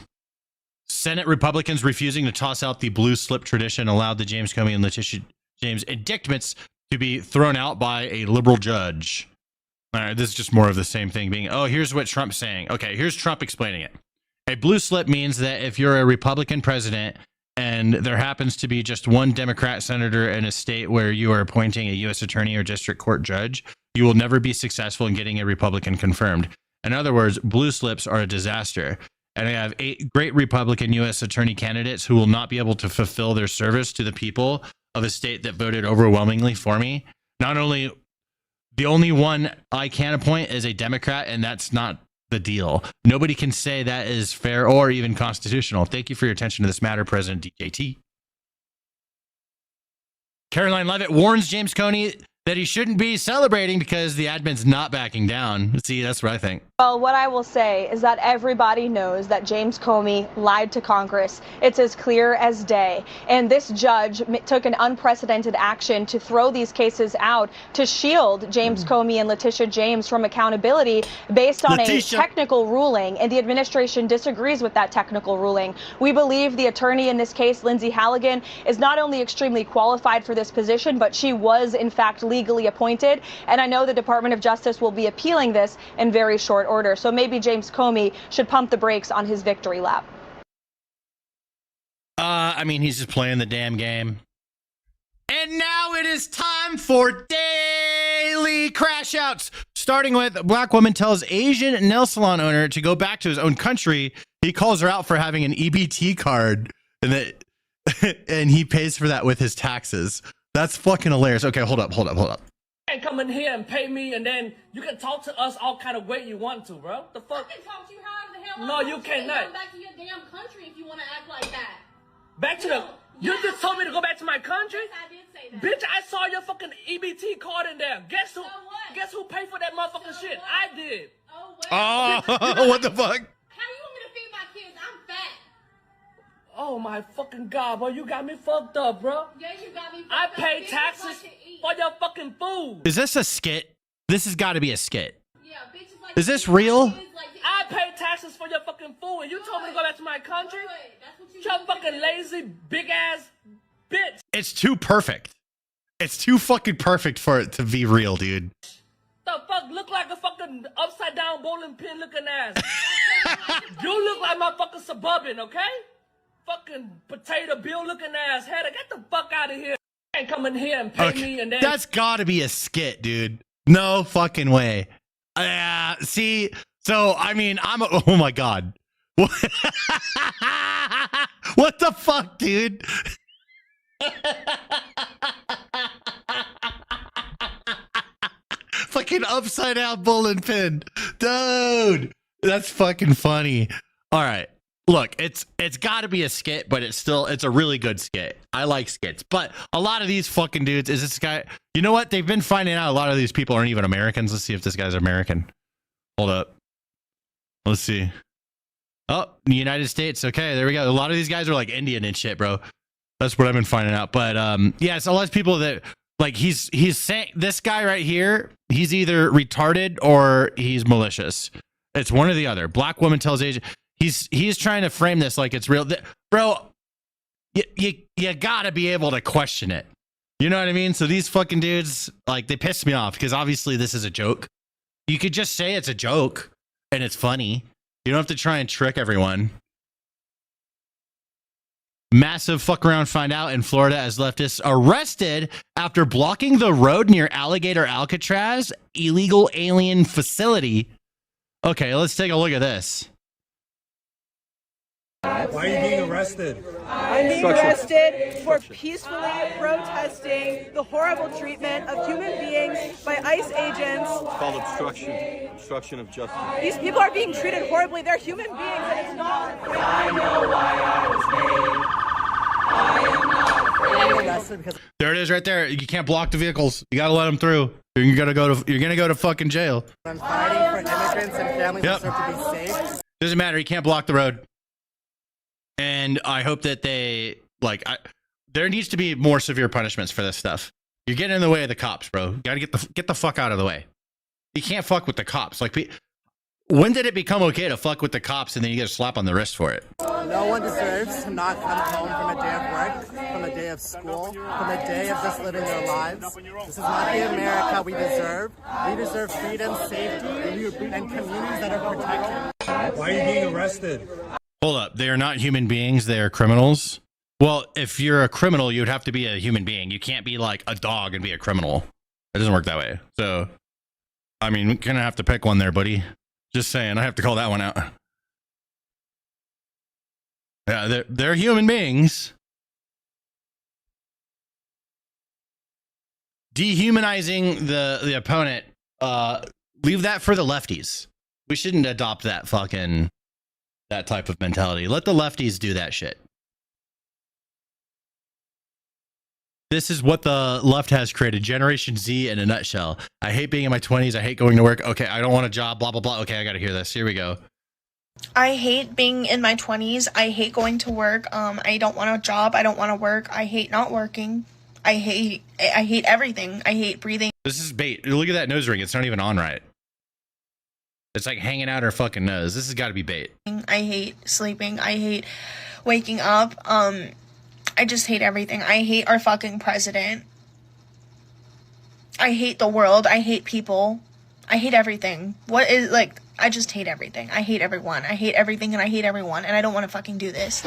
Senate Republicans refusing to toss out the blue slip tradition allowed the James Comey and Letitia James indictments to be thrown out by a liberal judge. All right, this is just more of the same thing being, here's what Trump's saying. Okay, here's Trump explaining it. A blue slip means that if you're a Republican president and there happens to be just one Democrat senator in a state where you are appointing a U.S. attorney or district court judge, you will never be successful in getting a Republican confirmed. In other words, blue slips are a disaster. And I have 8 great Republican U.S. attorney candidates who will not be able to fulfill their service to the people of a state that voted overwhelmingly for me. Not only, the only one I can appoint is a Democrat, and that's not the deal. Nobody can say that is fair or even constitutional. Thank you for your attention to this matter, President DJT. Caroline Leavitt warns James Comey that he shouldn't be celebrating because the admin's not backing down. See, that's what I think. Well, what I will say is that everybody knows that James Comey lied to Congress. It's as clear as day. And this judge took an unprecedented action to throw these cases out to shield James Comey and Letitia James from accountability based on a technical ruling. And the administration disagrees with that technical ruling. We believe the attorney in this case, Lindsay Halligan, is not only extremely qualified for this position, but she was in fact legally appointed. And I know the Department of Justice will be appealing this in very short order. So maybe James Comey should pump the brakes on his victory lap. I mean, he's just playing the damn game. And now it is time for daily crash outs. Starting with, black woman tells Asian nail salon owner to go back to his own country. He calls her out for having an EBT card and and he pays for that with his taxes. That's fucking hilarious. Okay, hold up. And come in here and pay me, and then you can talk to us all kind of way you want to, bro. The fuck? I can talk to you however the hell I No, want you to. cannot. Go back to your damn country if you want to act like that. Back to the... You just told me to go back to my country? Yes, I did say that. Bitch, I saw your fucking EBT card in there. Guess who? So what? Guess who paid for that motherfucking shit? What? I did. Oh, well. Oh, what the fuck? How do you want me to feed my kids? I'm fat. Oh my fucking god, bro, you got me fucked up, bro. Yeah, you got me fucked I up. pay Bitches taxes like to eat. for your fucking food. Is this a skit? This has got to be a skit. Yeah, bitches like Is this real? I pay taxes for your fucking food, and you told me to go back to my country? That's what you You fucking lazy, big ass bitch. It's too perfect. It's too fucking perfect for it to be real, dude. The fuck look like a fucking upside down bowling pin looking ass. You look like my fucking suburban, okay? Fucking potato bill looking ass head. Get the fuck out of here. And come in here and pay me and then That's got to be a skit, dude. No fucking way. See, so I mean, oh my god. What the fuck, dude? Fucking upside down bowling pin, dude. That's fucking funny. All right, look, it's got to be a skit, but it's a really good skit. I like skits, but a lot of these fucking dudes, is this guy? You know what? They've been finding out a lot of these people aren't even Americans. Let's see if this guy's American. Hold up. Let's see. Oh, the United States. Okay, there we go. A lot of these guys are like Indian and shit, bro. That's what I've been finding out. But yeah, it's a lot of people that like he's saying this guy right here, he's either retarded or he's malicious. It's one or the other. Black woman tells Asian. He's trying to frame this like it's real. Bro, you gotta be able to question it. You know what I mean? So these fucking dudes, like, they piss me off because obviously this is a joke. You could just say it's a joke and it's funny. You don't have to try and trick everyone. Massive fuck around find out in Florida as leftists arrested after blocking the road near Alligator Alcatraz illegal alien facility. Okay, let's take a look at this. Why are you being arrested? I'm being arrested for peacefully protesting the horrible treatment of human beings by ICE agents. It's called obstruction of justice. These people are being treated horribly. They're human beings, and it's not. I know why I was made. I am not afraid. There it is, right there. You can't block the vehicles. You gotta let them through. You're gonna go to fucking jail. I'm fighting for immigrants and families Yep. who deserve to be safe. Doesn't matter. You can't block the road. And I hope that they there needs to be more severe punishments for this stuff. You're getting in the way of the cops, bro. You gotta get the fuck out of the way. You can't fuck with the cops. Like, when did it become okay to fuck with the cops and then you get a slap on the wrist for it? No one deserves to not come home from a day of work, from a day of school, from a day of just living their lives. This is not the America we deserve. We deserve freedom, safety, and communities that are protected. Why are you being arrested? Hold up. They are not human beings. They are criminals. Well, if you're a criminal, you'd have to be a human being. You can't be like a dog and be a criminal. It doesn't work that way. So, I mean, we're going to have to pick one there, buddy. Just saying. I have to call that one out. Yeah, they're human beings. Dehumanizing the opponent. Leave that for the lefties. We shouldn't adopt that type of mentality. Let the lefties do that shit. This is what the left has created. Generation Z in a nutshell. I hate being in my 20s. I hate going to work. Okay, I don't want a job, blah, blah, blah. Okay, I got to hear this. Here we go. I hate being in my 20s. I hate going to work. I don't want a job. I don't want to work. I hate not working. I hate everything. I hate breathing. This is bait. Look at that nose ring. It's not even on right. It's like hanging out her fucking nose. This has got to be bait. I hate sleeping. I hate waking up. I just hate everything. I hate our fucking president. I hate the world. I hate people. I hate everything. I just hate everything. I hate everyone. I hate everything and I hate everyone. And I don't want to fucking do this.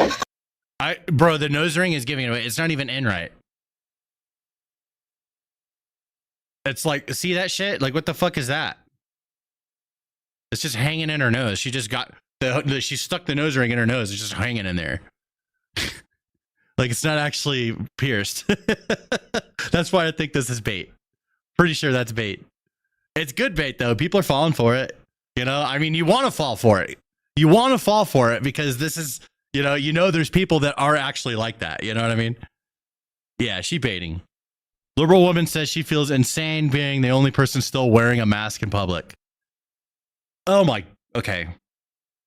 Bro, the nose ring is giving it away. It's not even in right. It's like, see that shit? Like, what the fuck is that? It's just hanging in her nose. She just got she stuck the nose ring in her nose. It's just hanging in there. Like, it's not actually pierced. That's why I think this is bait. Pretty sure that's bait. It's good bait, though. People are falling for it. You know, I mean, you want to fall for it. You want to fall for it because this is, you know, there's people that are actually like that. You know what I mean? Yeah, she baiting. Liberal woman says she feels insane being the only person still wearing a mask in public. Oh my, okay.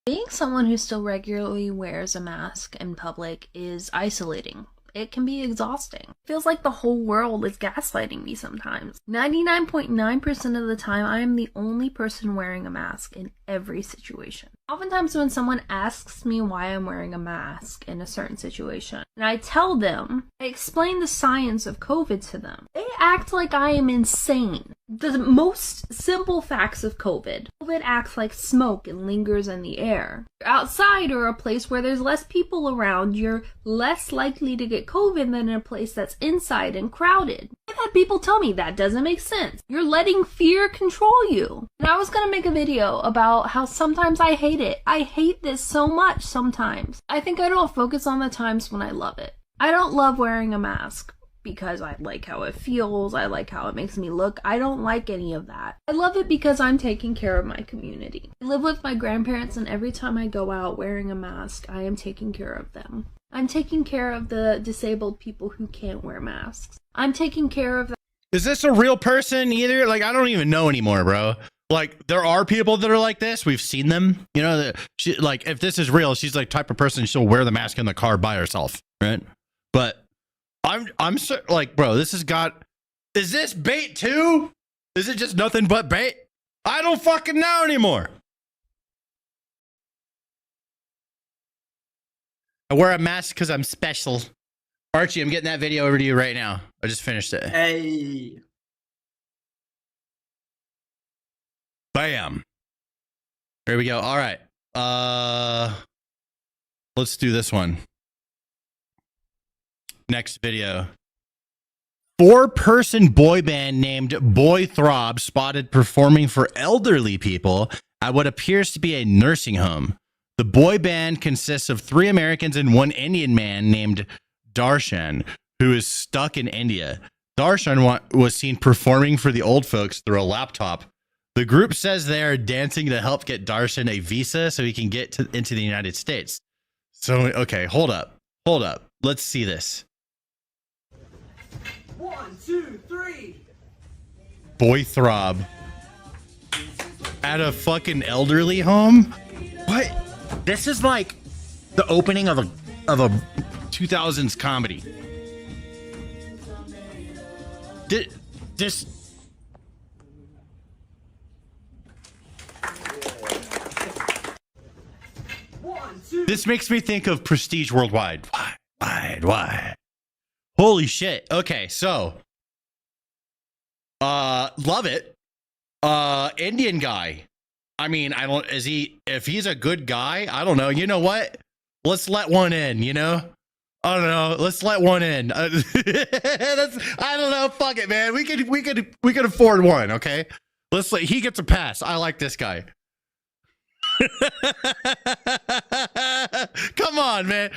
Being someone who still regularly wears a mask in public is isolating. It can be exhausting. It feels like the whole world is gaslighting me sometimes. 99.9% of the time, I am the only person wearing a mask in every situation. Oftentimes when someone asks me why I'm wearing a mask in a certain situation, and I tell them, I explain the science of COVID to them, they act like I am insane. The most simple facts of COVID. COVID acts like smoke and lingers in the air. You're outside or a place where there's less people around, you're less likely to get COVID than in a place that's inside and crowded. I've had people tell me that doesn't make sense. You're letting fear control you. And I was gonna make a video about how sometimes I hate it. I hate this so much sometimes. I think I don't focus on the times when I love it. I don't love wearing a mask because I like how it feels, I like how it makes me look. I don't like any of that. I love it because I'm taking care of my community. I live with my grandparents and every time I go out wearing a mask, I am taking care of them. I'm taking care of the disabled people who can't wear masks. I'm taking care of them. Is this a real person either? Like, I don't even know anymore, bro. Like, there are people that are like this. We've seen them. You know, she, like, if this is real, she's like type of person, she'll wear the mask in the car by herself, right? But I'm so, like, bro, this has got, is this bait too? Is it just nothing but bait? I don't fucking know anymore. I wear a mask because I'm special. Archie, I'm getting that video over to you right now. I just finished it. Hey. Bam. There we go. All right. Let's do this one. Next video. 4-person boy band named Boy Throb spotted performing for elderly people at what appears to be a nursing home. The boy band consists of 3 Americans and 1 Indian man named Darshan, who is stuck in India. Darshan was seen performing for the old folks through a laptop. The group says they are dancing to help get Darshan a visa so he can get into the United States. So, okay, hold up. Let's see this. 1, 2, 3. Boy Throb at a fucking elderly home? What? This is like the opening of a 2000s comedy. This makes me think of Prestige Worldwide. Why? Holy shit. Okay, so love it. Indian guy. I mean, if he's a good guy, I don't know. You know what? Let's let one in, you know? I don't know. Let's let one in. I don't know. Fuck it, man. We could afford one, okay? He gets a pass. I like this guy. Come on, man.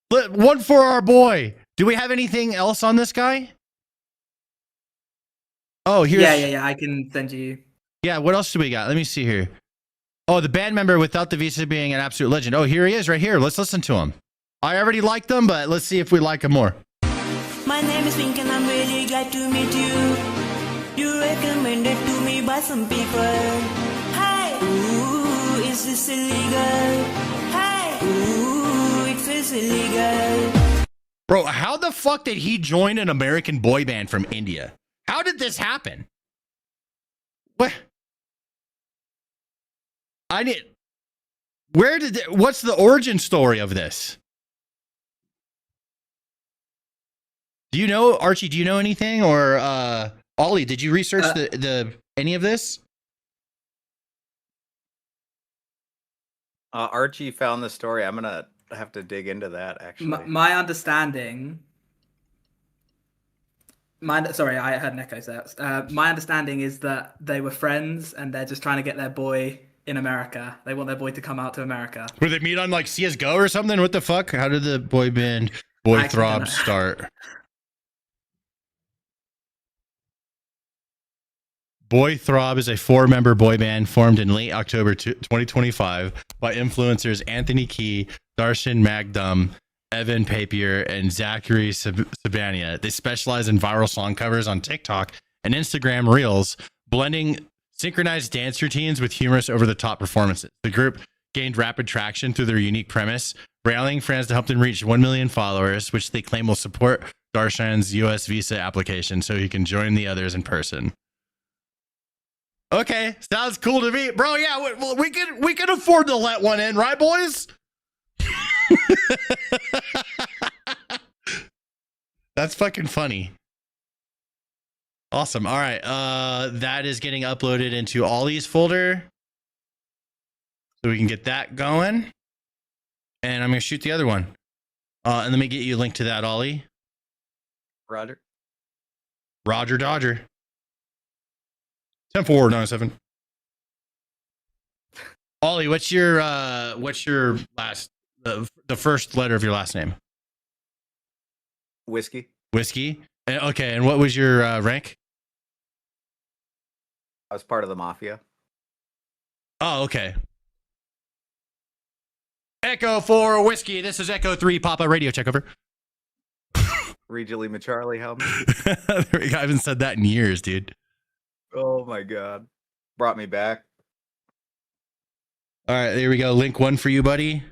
One for our boy. Do we have anything else on this guy? Oh, here's... Yeah. I can send you. Yeah, what else do we got? Let me see here. Oh, the band member without the visa being an absolute legend. Oh, here he is right here. Let's listen to him. I already like them, but let's see if we like them more. My name is Pink and I'm really glad to meet you. You recommended to me by some people. Hey, ooh, is this illegal? Hey, ooh, it feels illegal. Bro, how the fuck did he join an American boy band from India? How did this happen? What? What's the origin story of this? Do you know, Archie, do you know anything? Or Ollie, did you research any of this? Archie found the story. I'm gonna have to dig into that, actually. My understanding. Sorry, I heard an echo there. My understanding is that they were friends and they're just trying to get their boy in America. They want their boy to come out to America. Were they meet on like CSGO or something? What the fuck? How did the boy band Throb start? Boy Throb is a 4-member boy band formed in late October 2025 by influencers Anthony Key, Darshan Magdum, Evan Papier, and Zachary Sabania. They specialize in viral song covers on TikTok and Instagram Reels, blending synchronized dance routines with humorous over-the-top performances. The group gained rapid traction through their unique premise, rallying fans to help them reach 1 million followers, which they claim will support Darshan's U.S. visa application so he can join the others in person. Okay, sounds cool to me, bro. Yeah, we can afford to let one in, right, boys? That's fucking funny. Awesome. All right, that is getting uploaded into Ollie's folder, so we can get that going. And I'm gonna shoot the other one. And let me get you a link to that, Ollie. Roger. Roger Dodger. 10-4-9-7. Ollie, what's your last the first letter of your last name? Whiskey. Whiskey. Okay, and what was your rank? I was part of the mafia. Oh, okay. Echo 4 Whiskey. This is Echo 3 Papa Radio. Check over. Reggie Lima Charlie, help me. I haven't said that in years, dude. Oh my god. Brought me back. All right, there we go. Link 1 for you, buddy.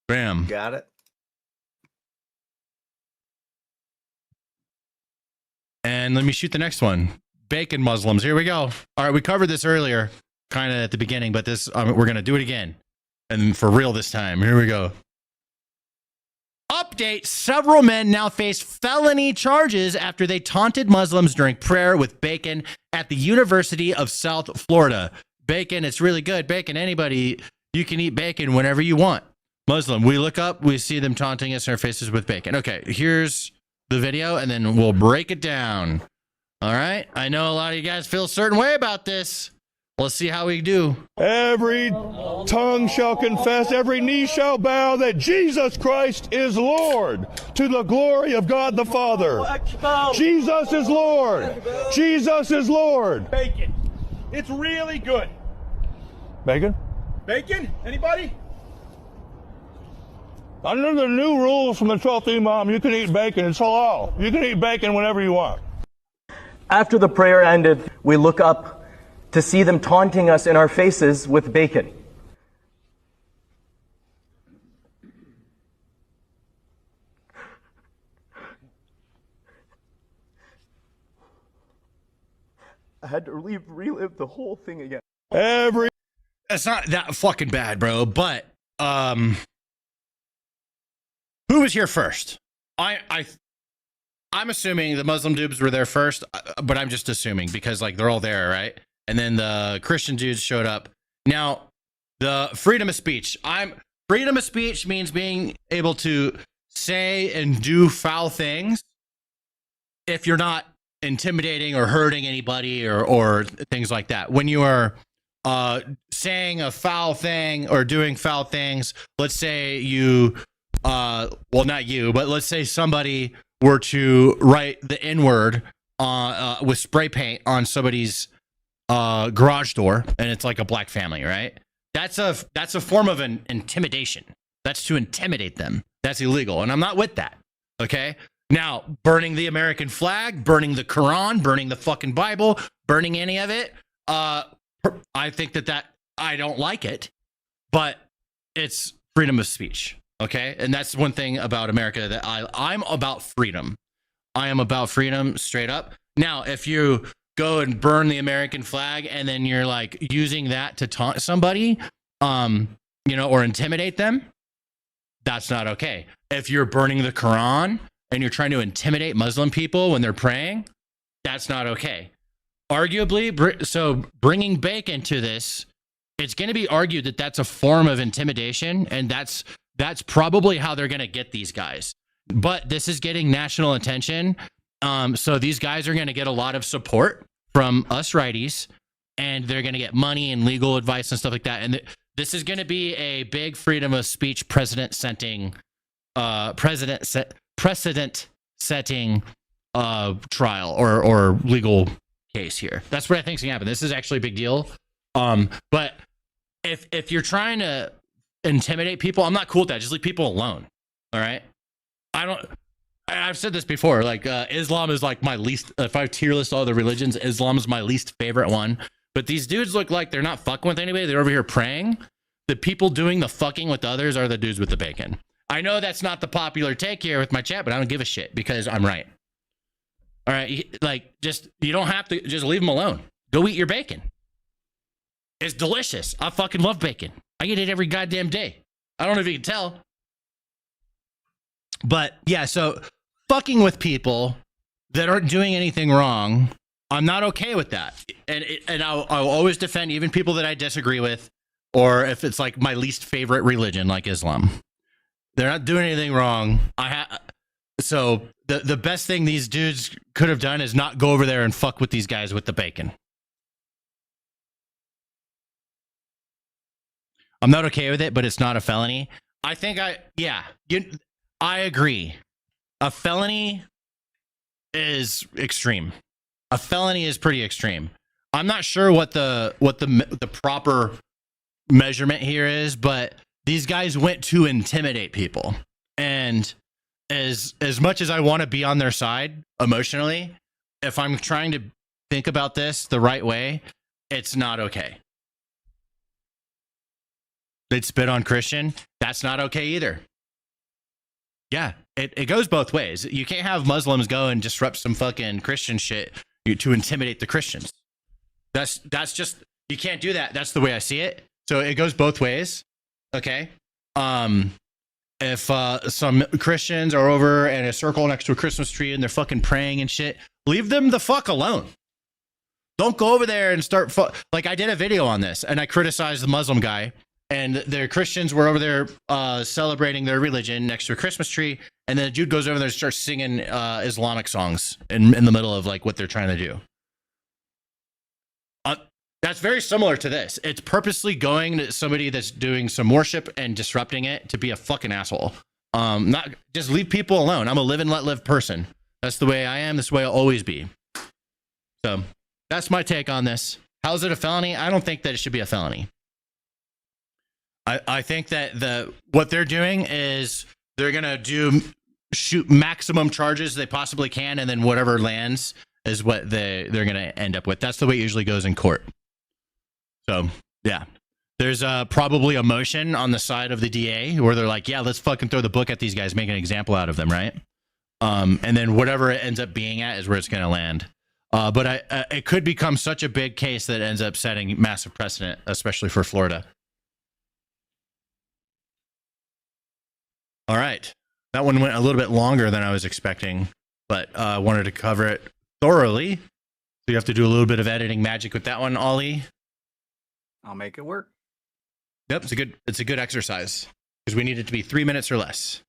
Bam. Got it. And let me shoot the next one. Bacon Muslims. Here we go. All right, we covered this earlier, kind of at the beginning, but this we're going to do it again. And for real this time. Here we go. Update: several men now face felony charges after they taunted Muslims during prayer with bacon at the University of South Florida. Bacon, it's really good. Bacon, anybody, you can eat bacon whenever you want. Muslim, we look up, we see them taunting us in our faces with bacon. Okay, here's the video, and then we'll break it down. All right? I know a lot of you guys feel a certain way about this. Let's see how we do. Every tongue shall confess, every knee shall bow that Jesus Christ is Lord, to the glory of God the Father. Jesus is Lord. Jesus is Lord. Bacon. It's really good. Bacon? Bacon? Anybody? Under the new rules from the 12th Imam, you can eat bacon. It's halal. You can eat bacon whenever you want. After the prayer ended, we look up to see them taunting us in our faces with bacon. I had to relive the whole thing again. It's not that fucking bad, bro, but who was here first? I'm assuming the Muslim dudes were there first, but I'm just assuming because like they're all there, right? And then the Christian dudes showed up. Now, the freedom of speech. Freedom of speech means being able to say and do foul things if you're not intimidating or hurting anybody or things like that. When you are saying a foul thing or doing foul things, let's say you, well, not you, but let's say somebody were to write the N-word with spray paint on somebody's garage door, and it's like a black family, right? That's a form of an intimidation. That's to intimidate them. That's illegal. And I'm not with that. Okay. Now, burning the American flag, burning the Quran, burning the fucking Bible, burning any of it. I think that I don't like it, but it's freedom of speech. Okay. And that's one thing about America that I'm about freedom. I am about freedom straight up. Now, if you go and burn the American flag and then you're like using that to taunt somebody, or intimidate them, that's not okay. If you're burning the Quran and you're trying to intimidate Muslim people when they're praying, that's not okay. Arguably, so bringing bacon to this, it's going to be argued that that's a form of intimidation, and that's probably how they're going to get these guys. But this is getting national attention, so these guys are going to get a lot of support from us righties, and they're going to get money and legal advice and stuff like that. And this is going to be a big freedom of speech precedent-setting trial or legal case here. That's what I think is gonna happen. This is actually a big deal. But if you're trying to intimidate people, I'm not cool with that. Just leave people alone. All right. I've said this before. Like Islam is like my least. If I tier list all the religions, Islam is my least favorite one. But these dudes look like they're not fucking with anybody. They're over here praying. The people doing the fucking with others are the dudes with the bacon. I know that's not the popular take here with my chat, but I don't give a shit because I'm right. All right, like you don't have to just leave them alone. Go eat your bacon. It's delicious. I fucking love bacon. I eat it every goddamn day. I don't know if you can tell. But yeah, so fucking with people that aren't doing anything wrong, I'm not okay with that. And I'll always defend even people that I disagree with, or if it's like my least favorite religion, like Islam. They're not doing anything wrong. So the best thing these dudes could have done is not go over there and fuck with these guys with the bacon. I'm not okay with it, but it's not a felony. I think I agree. A felony is extreme. A felony is pretty extreme. I'm not sure what the proper measurement here is, but these guys went to intimidate people. And as much as I want to be on their side emotionally, if I'm trying to think about this the right way, it's not okay. They'd spit on Christian. That's not okay either. Yeah, it goes both ways. You can't have Muslims go and disrupt some fucking Christian shit to intimidate the Christians. That's just, you can't do that. That's the way I see it. So it goes both ways. Okay. If some Christians are over in a circle next to a Christmas tree and they're fucking praying and shit, leave them the fuck alone. Don't go over there and start like I did a video on this and I criticized the Muslim guy, and the Christians were over there celebrating their religion next to a Christmas tree, and then a dude goes over there and starts singing Islamic songs in the middle of like what they're trying to do. That's very similar to this. It's purposely going to somebody that's doing some worship and disrupting it to be a fucking asshole. Not just leave people alone. I'm a live and let live person. That's the way I am. That's the way I'll always be. So that's my take on this. How's it a felony? I don't think that it should be a felony. I think that what they're doing is they're gonna shoot maximum charges they possibly can, and then whatever lands is what they're gonna end up with. That's the way it usually goes in court. So yeah, there's probably a motion on the side of the DA where they're like, yeah, let's fucking throw the book at these guys, make an example out of them, right? And then whatever it ends up being at is where it's gonna land. But it could become such a big case that it ends up setting massive precedent, especially for Florida. All right. That one went a little bit longer than I was expecting, but I wanted to cover it thoroughly. So you have to do a little bit of editing magic with that one, Ollie. I'll make it work. Yep, it's a good exercise because we need it to be 3 minutes or less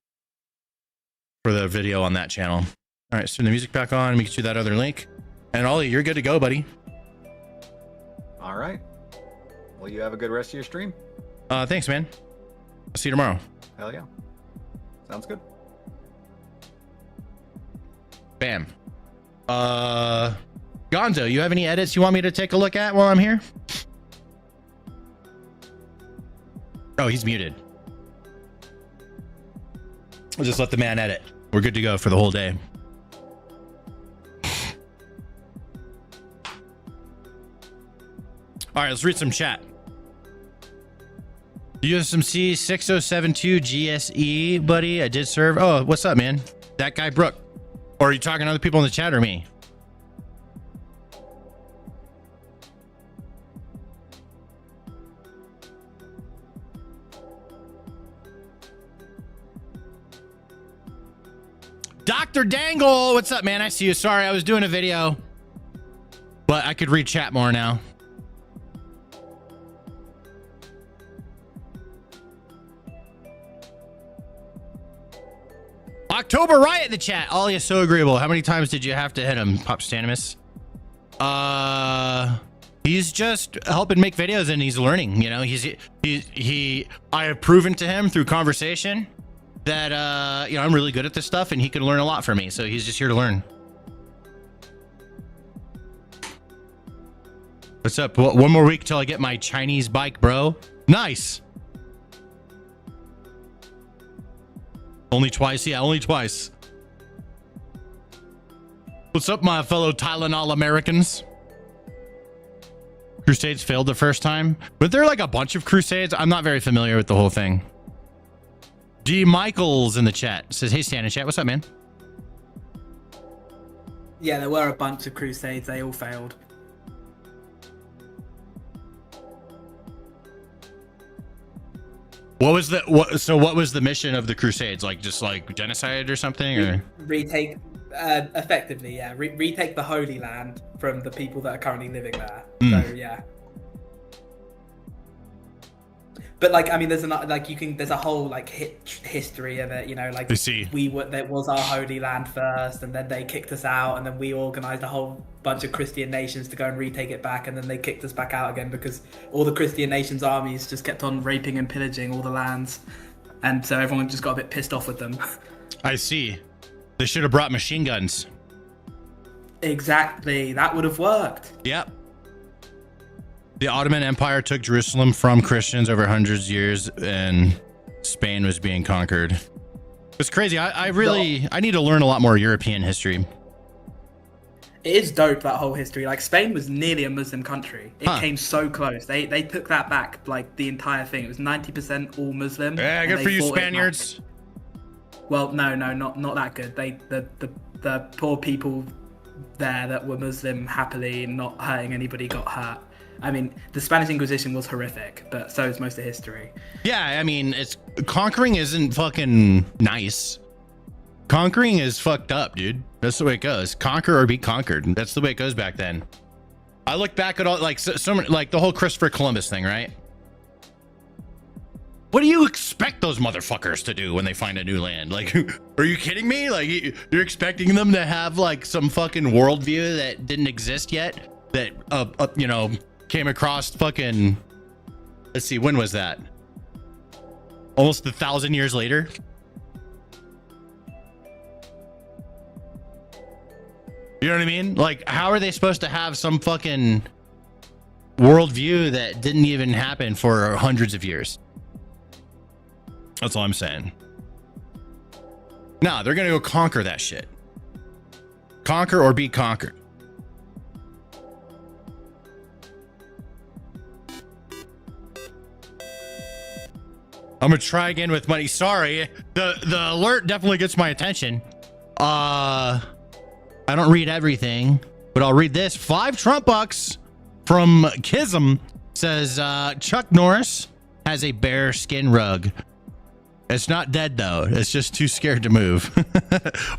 for the video on that channel. All right, turn the music back on. Let me get you that other link. And Ollie, you're good to go, buddy. All right. Well, you have a good rest of your stream. Thanks, man. I'll see you tomorrow. Hell yeah. Sounds good. Bam. Gonzo, you have any edits you want me to take a look at while I'm here? Oh, he's muted. I'll just let the man edit. We're good to go for the whole day. All right, let's read some chat. USMC 6072 GSE, buddy. I did serve. Oh, what's up, man? That guy, Brooke. Or are you talking to other people in the chat or me? Dr. Dangle, what's up, man? I see you. Sorry, I was doing a video, but I could read chat more now. October Riot in the chat. Ollie is so agreeable. How many times did you have to hit him, Pop Stanimus? He's just helping make videos and he's learning. You know, I have proven to him through conversation that you know, I'm really good at this stuff and he can learn a lot from me. So he's just here to learn. What's up? One more week till I get my Chinese bike, bro. Nice. Only twice? Yeah, only twice. What's up, my fellow Tylenol Americans? Crusades failed the first time. But there are like a bunch of Crusades. I'm not very familiar with the whole thing. D. Michaels in the chat says, hey, Stan in chat. What's up, man? Yeah, there were a bunch of Crusades. They all failed. What was the mission of the Crusades? Like just like genocide or something, or retake, effectively, yeah, retake the Holy Land from the people that are currently living there. So yeah. But like, I mean, there's a whole like history of it, you know, like that was our Holy Land first, and then they kicked us out, and then we organized a whole bunch of Christian nations to go and retake it back, and then they kicked us back out again because all the Christian nations' armies just kept on raping and pillaging all the lands, and so everyone just got a bit pissed off with them. I see. They should have brought machine guns. Exactly, that would have worked. Yep. The Ottoman Empire took Jerusalem from Christians over hundreds of years, and Spain was being conquered. It's crazy. I need to learn a lot more European history. It is dope, that whole history. Like, Spain was nearly a Muslim country. It came so close. They took that back, like, the entire thing. It was 90% all Muslim. Yeah, good for you, Spaniards. Well, no, not that good. The poor people there that were Muslim, happily not hurting anybody, got hurt. I mean, the Spanish Inquisition was horrific, but so is most of history. Yeah, I mean, conquering isn't fucking nice. Conquering is fucked up, dude. That's the way it goes. Conquer or be conquered. That's the way it goes back then. I look back at all, like, like the whole Christopher Columbus thing, right? What do you expect those motherfuckers to do when they find a new land? Like, are you kidding me? Like, you're expecting them to have like some fucking worldview that didn't exist yet? That, you know, came across fucking, let's see, when was that? Almost 1,000 years later. You know what I mean? Like, how are they supposed to have some fucking worldview that didn't even happen for hundreds of years? That's all I'm saying. No, they're gonna go conquer that shit. Conquer or be conquered. I'm gonna try again with money. Sorry, the alert definitely gets my attention. I don't read everything, but I'll read this. 5 Trump bucks from Kism says Chuck Norris has a bear skin rug. It's not dead though. It's just too scared to move.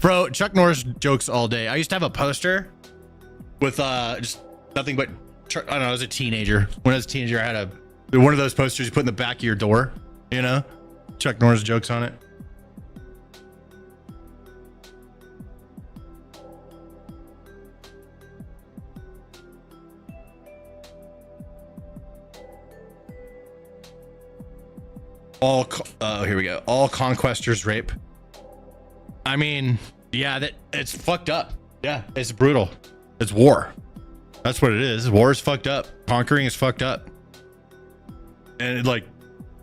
Bro, Chuck Norris jokes all day. I used to have a poster with just nothing but, I don't know, I was a teenager. When I was a teenager, I had one of those posters you put in the back of your door. You know, Chuck Norris jokes on it. Here we go. All conquestors rape. I mean, yeah, it's fucked up. Yeah, it's brutal. It's war. That's what it is. War is fucked up. Conquering is fucked up. And like,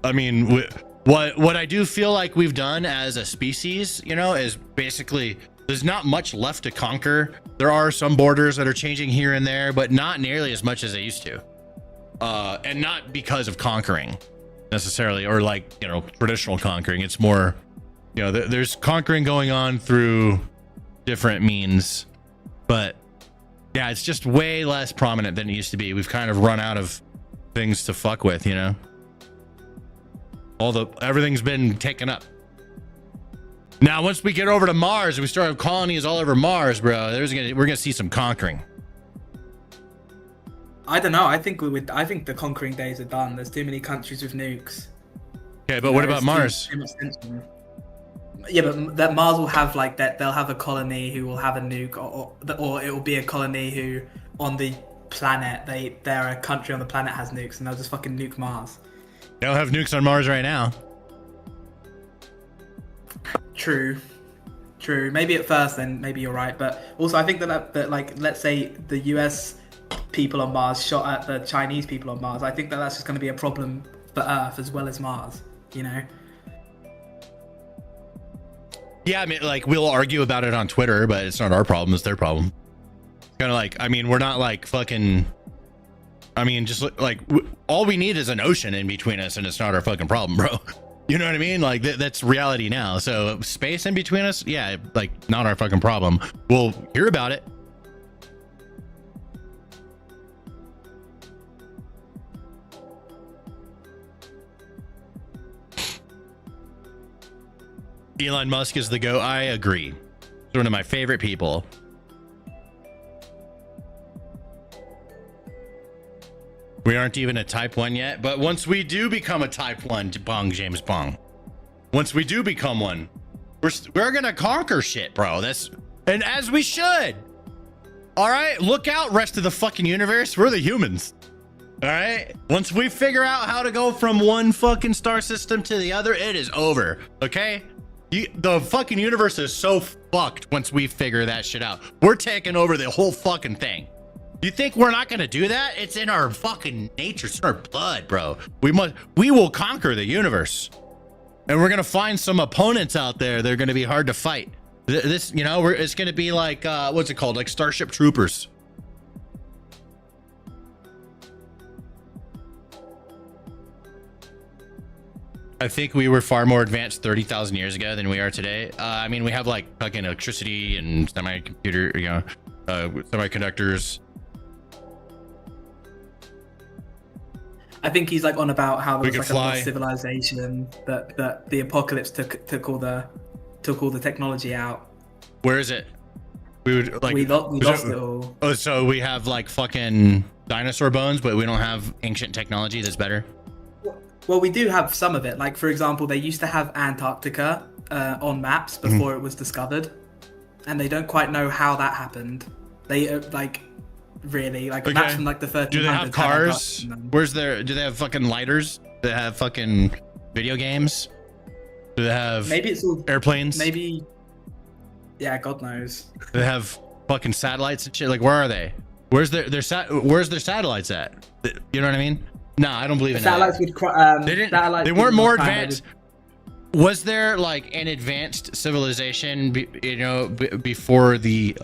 I mean, What I do feel like we've done as a species, you know, is basically there's not much left to conquer. There are some borders that are changing here and there, but not nearly as much as they used to. And not because of conquering necessarily, or like, you know, traditional conquering. It's more, you know, there's conquering going on through different means, but yeah, it's just way less prominent than it used to be. We've kind of run out of things to fuck with, you know. Everything's been taken up. Now, once we get over to Mars, we start colonies all over Mars, bro. We're gonna see some conquering. I don't know. I think the conquering days are done. There's too many countries with nukes. Okay, but what about Mars? Too much tension. Yeah, but that Mars will have like that. They'll have a colony who will have a nuke, or it will be a colony who on the planet they're a country on the planet has nukes, and they'll just fucking nuke Mars. They don't have nukes on Mars right now. True. Maybe at first, then maybe you're right, but also I think that like, let's say the US people on Mars shot at the Chinese people on Mars. I think that's just going to be a problem for Earth as well as Mars. You know. Yeah, I mean, like, we'll argue about it on Twitter, but it's not our problem, it's their problem. Kind of like, I mean, we're not like fucking, I mean, just like all we need is an ocean in between us and it's not our fucking problem, bro. You know what I mean? Like that's reality now. So space in between us, yeah, like not our fucking problem. We'll hear about it. Elon Musk is the GOAT. I agree. He's one of my favorite people. We aren't even a type 1 yet, but once we do become a type 1, James Bong. Once we do become one, we're gonna conquer shit, bro. And as we should. All right, look out, rest of the fucking universe. We're the humans. All right. Once we figure out how to go from one fucking star system to the other, it is over. Okay. The fucking universe is so fucked once we figure that shit out. We're taking over the whole fucking thing. You think we're not gonna do that? It's in our fucking nature. It's in our blood, bro. We will conquer the universe. And we're gonna find some opponents out there. They're gonna be hard to fight. This, you know, it's gonna be like, what's it called? Like Starship Troopers. I think we were far more advanced 30,000 years ago than we are today. I mean, we have like fucking electricity and semiconductors. I think he's like on about how there We was could like a fly. lost civilization, that the apocalypse took all the technology out. Where is it? We lost it all. Oh, so we have like fucking dinosaur bones, but we don't have ancient technology that's better. Well, we do have some of it. Like, for example, they used to have Antarctica on maps before it was discovered, and they don't quite know how that happened. They maps from like the 1300s. Do they have cars? Do they have fucking lighters? Do they have fucking video games? Do they have maybe it's all airplanes? Maybe, yeah, God knows. Do they have fucking satellites and shit? Like, where are they? Where's their satellites at? You know what I mean? No, I don't believe in satellites that. They weren't more advanced. Was there like an advanced civilization, before the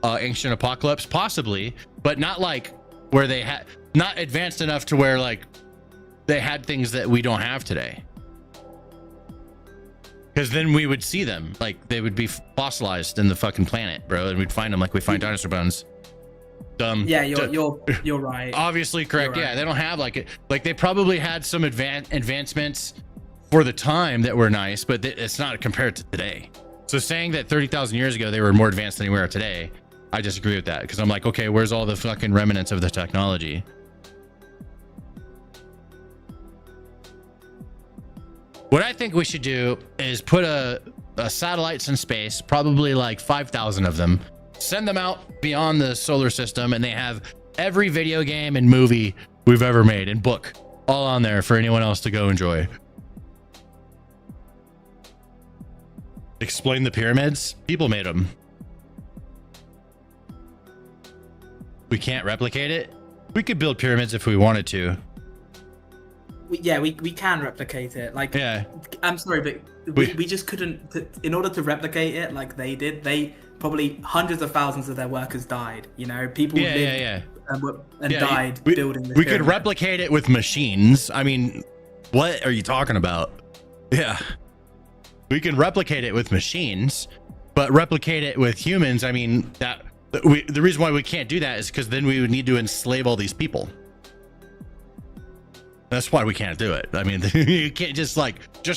ancient apocalypse? Possibly, but not like where they had, not advanced enough to where like they had things that we don't have today. Because then we would see them, like they would be fossilized in the fucking planet, bro, and we'd find them like we find dinosaur bones. Yeah, you're right. Obviously correct. Right. Yeah, they don't have like they probably had some advancements for the time that were nice, but it's not compared to today. So saying that 30,000 years ago they were more advanced than we are today, I disagree with that, because I'm like, okay, where's all the fucking remnants of the technology? What I think we should do is put a satellites in space, probably like 5,000 of them, send them out beyond the solar system, and they have every video game and movie we've ever made and book all on there for anyone else to go enjoy. Explain the pyramids. People made them. We can't replicate it. We could build pyramids if we wanted to. we can replicate it. Like, yeah, I'm sorry, but we just couldn't. In order to replicate it like they did, they probably hundreds of thousands of their workers died. You know, people lived and died building this We pyramid. could replicate it with machines. I mean, what are you talking about? Yeah, we can replicate it with machines, but replicate it with humans. I mean, the reason why we can't do that is because then we would need to enslave all these people. That's why we can't do it. I mean, you can't just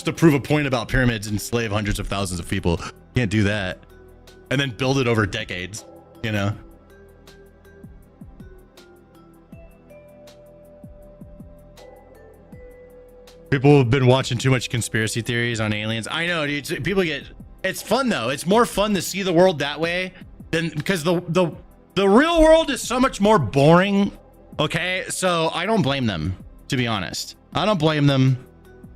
to prove a point about pyramids, enslave hundreds of thousands of people. You can't do that. And then build it over decades, you know? People have been watching too much conspiracy theories on aliens. I know, dude. People it's fun though. It's more fun to see the world that way than, because the real world is so much more boring. Okay. So I don't blame them, to be honest. I don't blame them.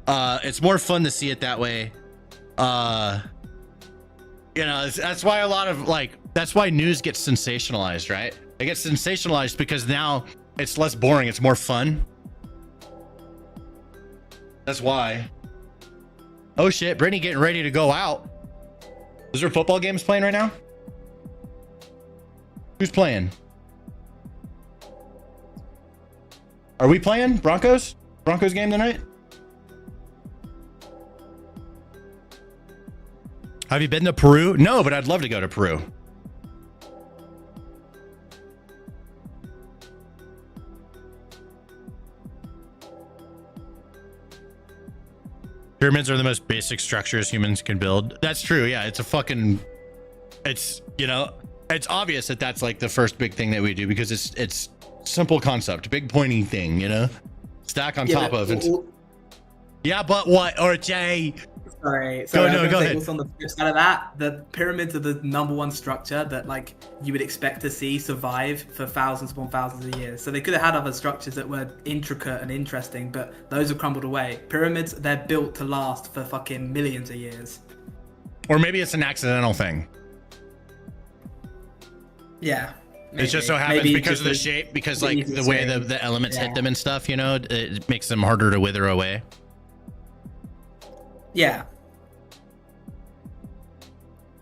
It's more fun to see it that way. You know, that's why a lot of that's why news gets sensationalized, right? It gets sensationalized because now it's less boring. It's more fun. That's why. Oh shit, Brittany getting ready to go out. Is there football games playing right now? Who's playing? Are we playing Broncos? Broncos game tonight? Have you been to Peru? No, but I'd love to go to Peru. Pyramids are the most basic structures humans can build. That's true. Yeah, it's you know, it's obvious that that's like the first big thing that we do because it's simple concept, big pointy thing, you know, stack on top of it. Yeah, but what? Or Jay? Sorry. Go ahead. Also on the flip side of that, the pyramids are the #1 structure that like you would expect to see survive for thousands upon thousands of years. So they could have had other structures that were intricate and interesting, but those have crumbled away. Pyramids, they're built to last for fucking millions of years. Or maybe it's an accidental thing. Yeah. Maybe. It just so happens because of the shape, because like the way the elements hit them and stuff, you know, it makes them harder to wither away. Yeah.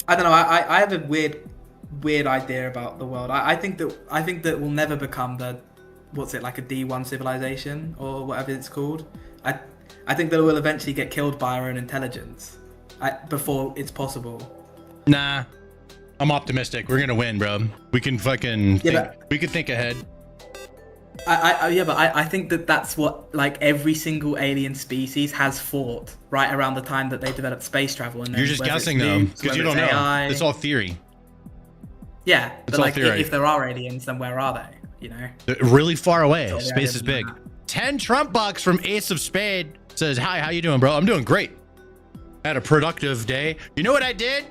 I don't know. I have a weird idea about the world. I think that we'll never become like a D1 civilization or whatever it's called. I think that we'll eventually get killed by our own intelligence before it's possible. Nah, I'm optimistic. We're gonna win, bro. We can fucking we can think ahead. I think that's what like every single alien species has fought right around the time that they developed space travel. And you're just guessing though, because you don't know. AI, it's all theory. Yeah, it's but all like theory. If there are aliens, then where are they? You know, they're really far away. Space is big. 10 Trump bucks from Ace of Spade says, "Hi, how you doing, bro? I'm doing great. Had a productive day. You know what I did?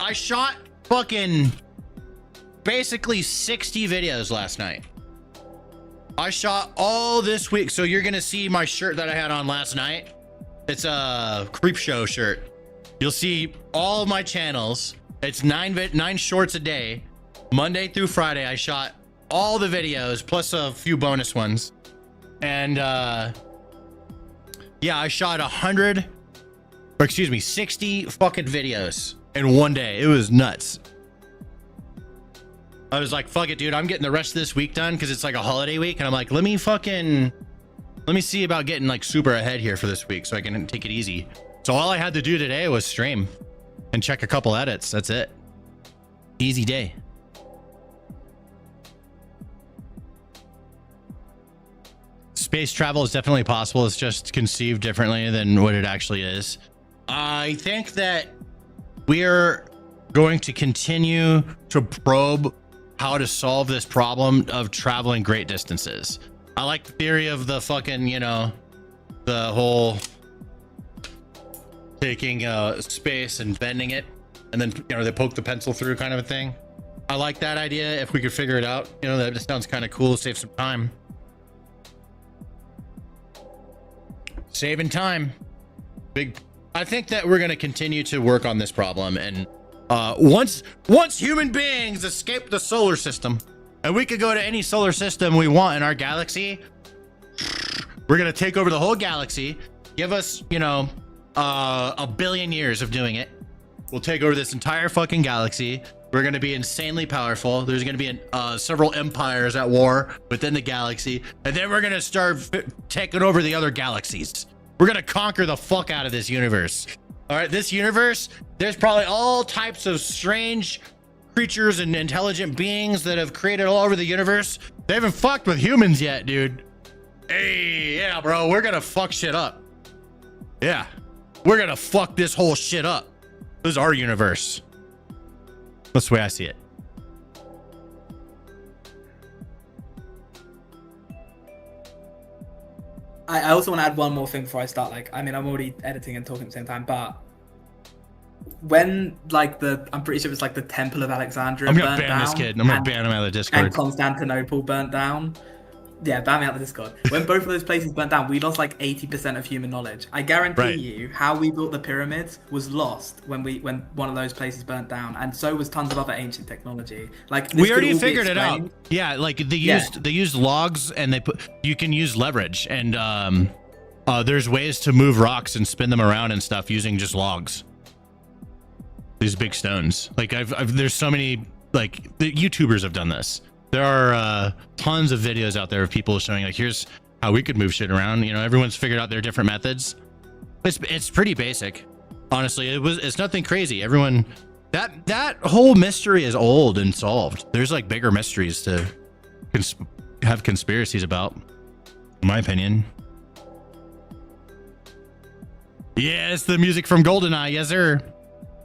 I shot fucking basically 60 videos last night. I shot all this week. So you're going to see my shirt that I had on last night. It's a Creep Show shirt. You'll see all my channels. It's 9 shorts a day. Monday through Friday, I shot all the videos plus a few bonus ones. And yeah, I shot 60 fucking videos in one day. It was nuts. I was like, fuck it, dude. I'm getting the rest of this week done because it's like a holiday week. And I'm like, let me see about getting like super ahead here for this week so I can take it easy. So all I had to do today was stream and check a couple edits. That's it. Easy day. Space travel is definitely possible. It's just conceived differently than what it actually is. I think that we're going to continue to probe how to solve this problem of traveling great distances. I like the theory of the fucking, you know, the whole taking space and bending it and then, you know, they poke the pencil through kind of a thing. I like that idea. If we could figure it out, you know, that just sounds kind of cool. Save some time. Saving time. Big. I think that we're going to continue to work on this problem. And once human beings escape the solar system and we could go to any solar system we want in our galaxy, We're going to take over the whole galaxy. Give us, you know, a billion years of doing it. We'll take over this entire fucking galaxy. We're going to be insanely powerful. There's going to be several empires at war within the galaxy. And then we're going to start taking over the other galaxies. We're going to conquer the fuck out of this universe. All right, this universe, there's probably all types of strange creatures and intelligent beings that have created all over the universe. They haven't fucked with humans yet, dude. Hey, yeah, bro, we're going to fuck shit up. Yeah, we're going to fuck this whole shit up. This is our universe. That's the way I see it. I also want to add one more thing before I start. Like, I mean, I'm already editing and talking at the same time, but when, like, I'm pretty sure it's like the Temple of Alexandria I'm gonna burnt ban down. this kid. I'm gonna ban him out of the Discord. And Constantinople burnt down. Yeah, ban me out of the Discord. When both of those places burnt down, we lost like 80% of human knowledge. I guarantee you, how we built the pyramids was lost when one of those places burnt down, and so was tons of other ancient technology. Like, this We could already all be figured it out. explained. Yeah, like they used logs, and you can use leverage, and there's ways to move rocks and spin them around and stuff using just logs. These big stones. Like there's so many, like, the YouTubers have done this. There are tons of videos out there of people showing, like, here's how we could move shit around. You know, everyone's figured out their different methods. It's pretty basic, honestly. It's nothing crazy. Everyone, that whole mystery is old and solved. There's like bigger mysteries to have conspiracies about, in my opinion. Yeah, it's the music from GoldenEye. Yes, sir.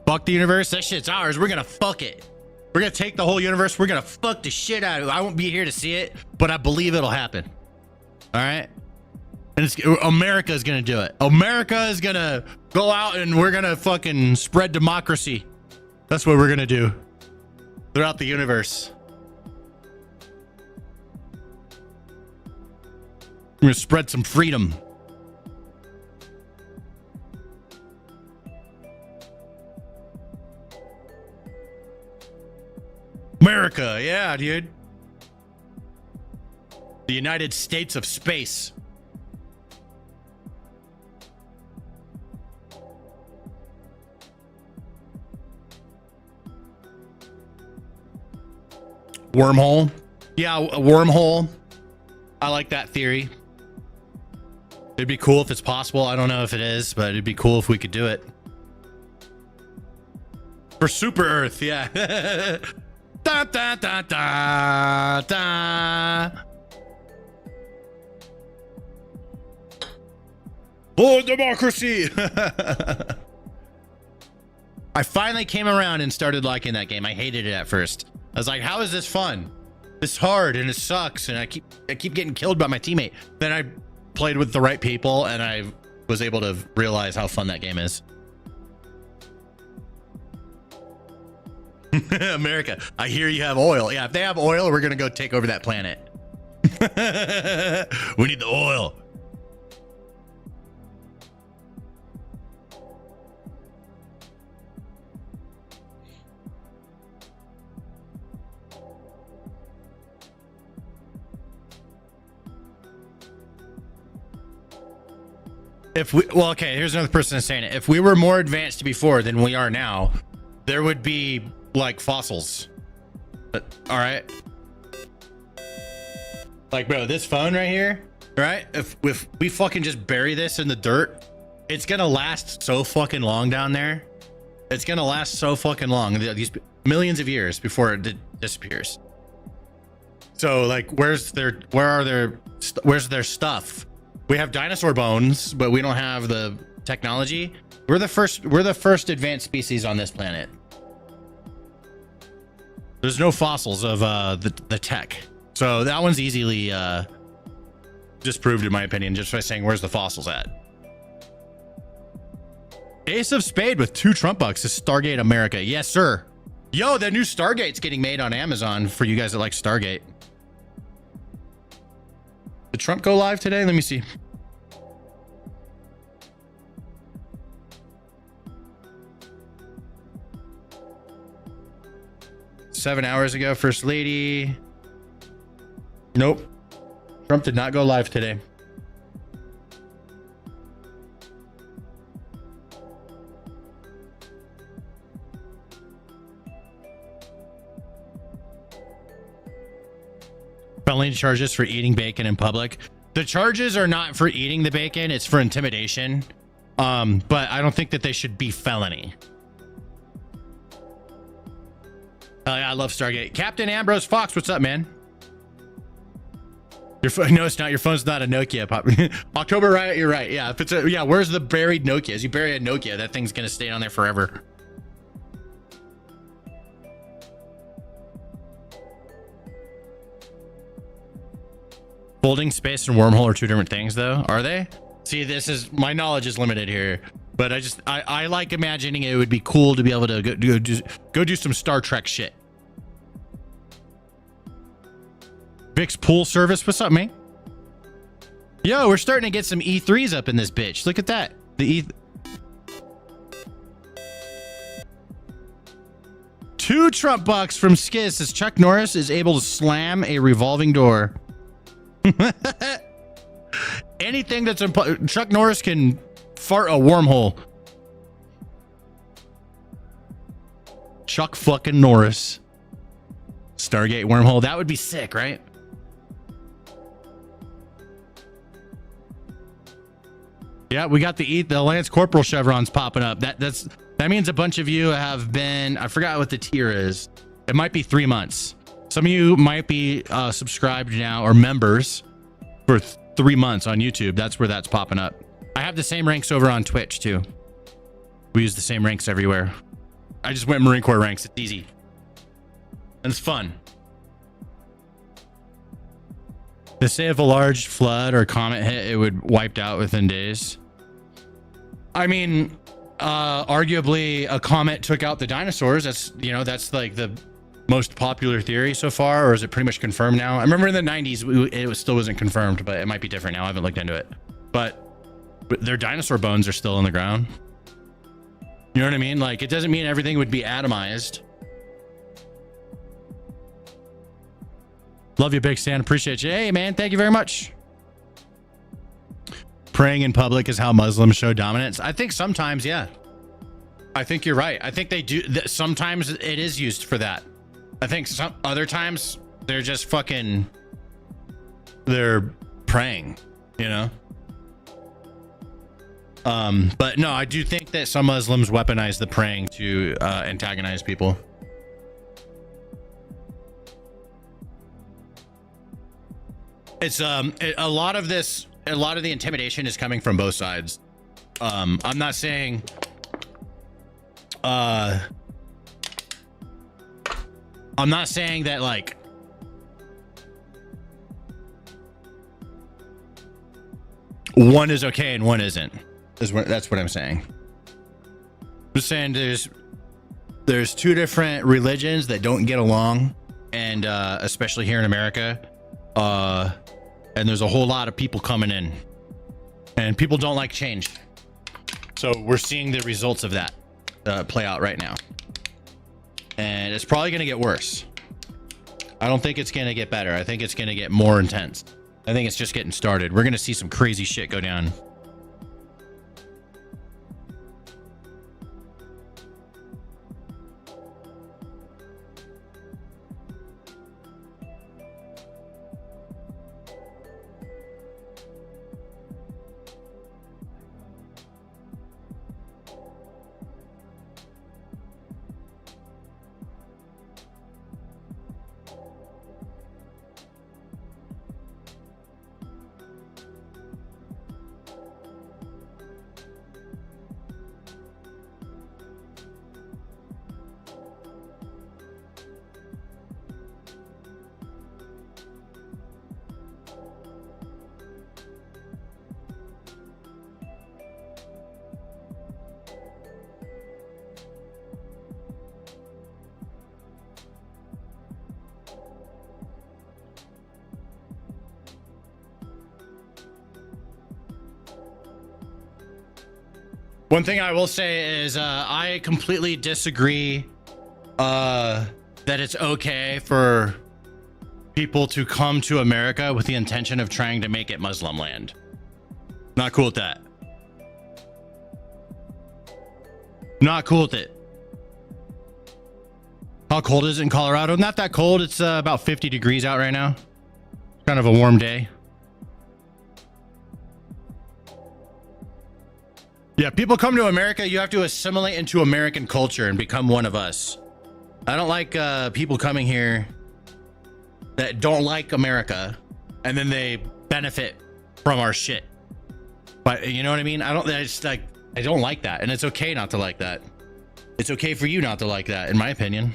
Fuck the universe. That shit's ours. We're gonna fuck it. We're going to take the whole universe. We're going to fuck the shit out of it. I won't be here to see it, but I believe it'll happen. All right? And America is going to do it. America is going to go out and we're going to fucking spread democracy. That's what we're going to do throughout the universe. We're going to spread some freedom. America, yeah, dude. The United States of Space. Wormhole. Yeah, a wormhole. I like that theory. It'd be cool if it's possible. I don't know if it is, but it'd be cool if we could do it. For Super Earth, yeah. Da, da, da, da, da. For democracy. I finally came around and started liking that game. I hated it at first. I was like, how is this fun? It's hard and it sucks, and I keep getting killed by my teammate. Then I played with the right people and I was able to realize how fun that game is. America, I hear you have oil. Yeah, if they have oil, we're gonna go take over that planet. We need the oil. Well, okay, here's another person saying it. If we were more advanced before than we are now, there would be like fossils. But all right, like, bro, this phone right here, right? If we fucking just bury this in the dirt, it's gonna last so fucking long down there. It's gonna last so fucking long, these millions of years before it disappears. So like, where's their stuff? We have dinosaur bones, but we don't have the technology. We're the first advanced species on this planet. There's no fossils of the tech. So that one's easily disproved, in my opinion, just by saying, where's the fossils at? Ace of Spade with 2 Trump bucks is Stargate America. Yes, sir. Yo, the new Stargate's getting made on Amazon for you guys that like Stargate. Did Trump go live today? Let me see. Seven hours ago, First Lady. Nope. Trump did not go live today. Felony charges for eating bacon in public. The charges are not for eating the bacon, it's for intimidation. But I don't think that they should be felony. I love Stargate. Captain Ambrose Fox, what's up, man? Your phone? No, it's not. Your phone's not a Nokia. Pop. October Riot, you're right. Yeah, if it's a, yeah. Where's the buried Nokia? As you bury a Nokia, that thing's gonna stay on there forever. Folding space and wormhole are two different things, though. Are they? See, this is my knowledge is limited here, but I like imagining it would be cool to be able to go do some Star Trek shit. Vic's pool service. What's up, man? Yo, we're starting to get some E3s up in this bitch. Look at that. The Two Trump bucks from Skiz says Chuck Norris is able to slam a revolving door. Anything that's Chuck Norris can fart a wormhole. Chuck fucking Norris. Stargate wormhole. That would be sick, right? Yeah, we got the Lance Corporal chevrons popping up. That means a bunch of you have been, I forgot what the tier is. It might be 3 months. Some of you might be subscribed now or members for 3 months on YouTube. That's where that's popping up. I have the same ranks over on Twitch too. We use the same ranks everywhere. I just went Marine Corps ranks. It's easy. And it's fun. They say if a large flood or comet hit, it would wiped out within days. I mean, arguably a comet took out the dinosaurs. That's, you know, that's like the most popular theory so far, or is it pretty much confirmed now? I remember in the 90s, it still wasn't confirmed, but it might be different now. I haven't looked into it. But their dinosaur bones are still in the ground. You know what I mean? Like, it doesn't mean everything would be atomized. Love you, Big Stan. Appreciate you. Hey, man. Thank you very much. Praying in public is how Muslims show dominance. I think sometimes, yeah. I think you're right. I think they do. Sometimes it is used for that. I think some other times they're just fucking, they're praying, you know? But no, I do think that some Muslims weaponize the praying to antagonize people. It's a lot of the intimidation is coming from both sides. I'm not saying that like one is okay and one isn't. That's what I'm saying. I'm just saying there's two different religions that don't get along, and especially here in America. And there's a whole lot of people coming in, and people don't like change. So we're seeing the results of that play out right now, and it's probably going to get worse. I don't think it's going to get better. I think it's going to get more intense. I think it's just getting started. We're going to see some crazy shit go down. One thing I will say is I completely disagree that it's okay for people to come to America with the intention of trying to make it Muslim land. Not cool with that. Not cool with it. How cold is it in Colorado? Not that cold. It's about 50 degrees out right now. Kind of a warm day. Yeah, people come to America, you have to assimilate into American culture and become one of us. I don't like people coming here that don't like America and then they benefit from our shit. But you know what I mean? I don't like that, and it's okay not to like that. It's okay for you not to like that, in my opinion.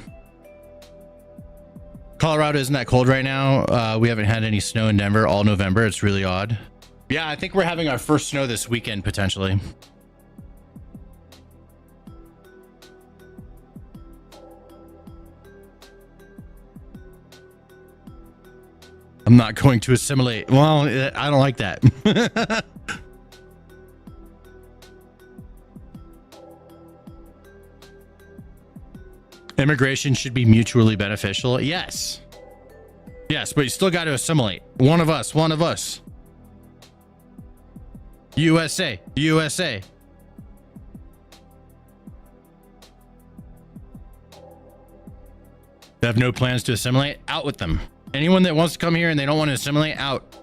Colorado isn't that cold right now. We haven't had any snow in Denver all November. It's really odd. Yeah, I think we're having our first snow this weekend, potentially. I'm not going to assimilate. Well, I don't like that. Immigration should be mutually beneficial. Yes. Yes, but you still got to assimilate. One of us, one of us. USA, USA. They have no plans to assimilate. Out with them. Anyone that wants to come here and they don't want to assimilate, out.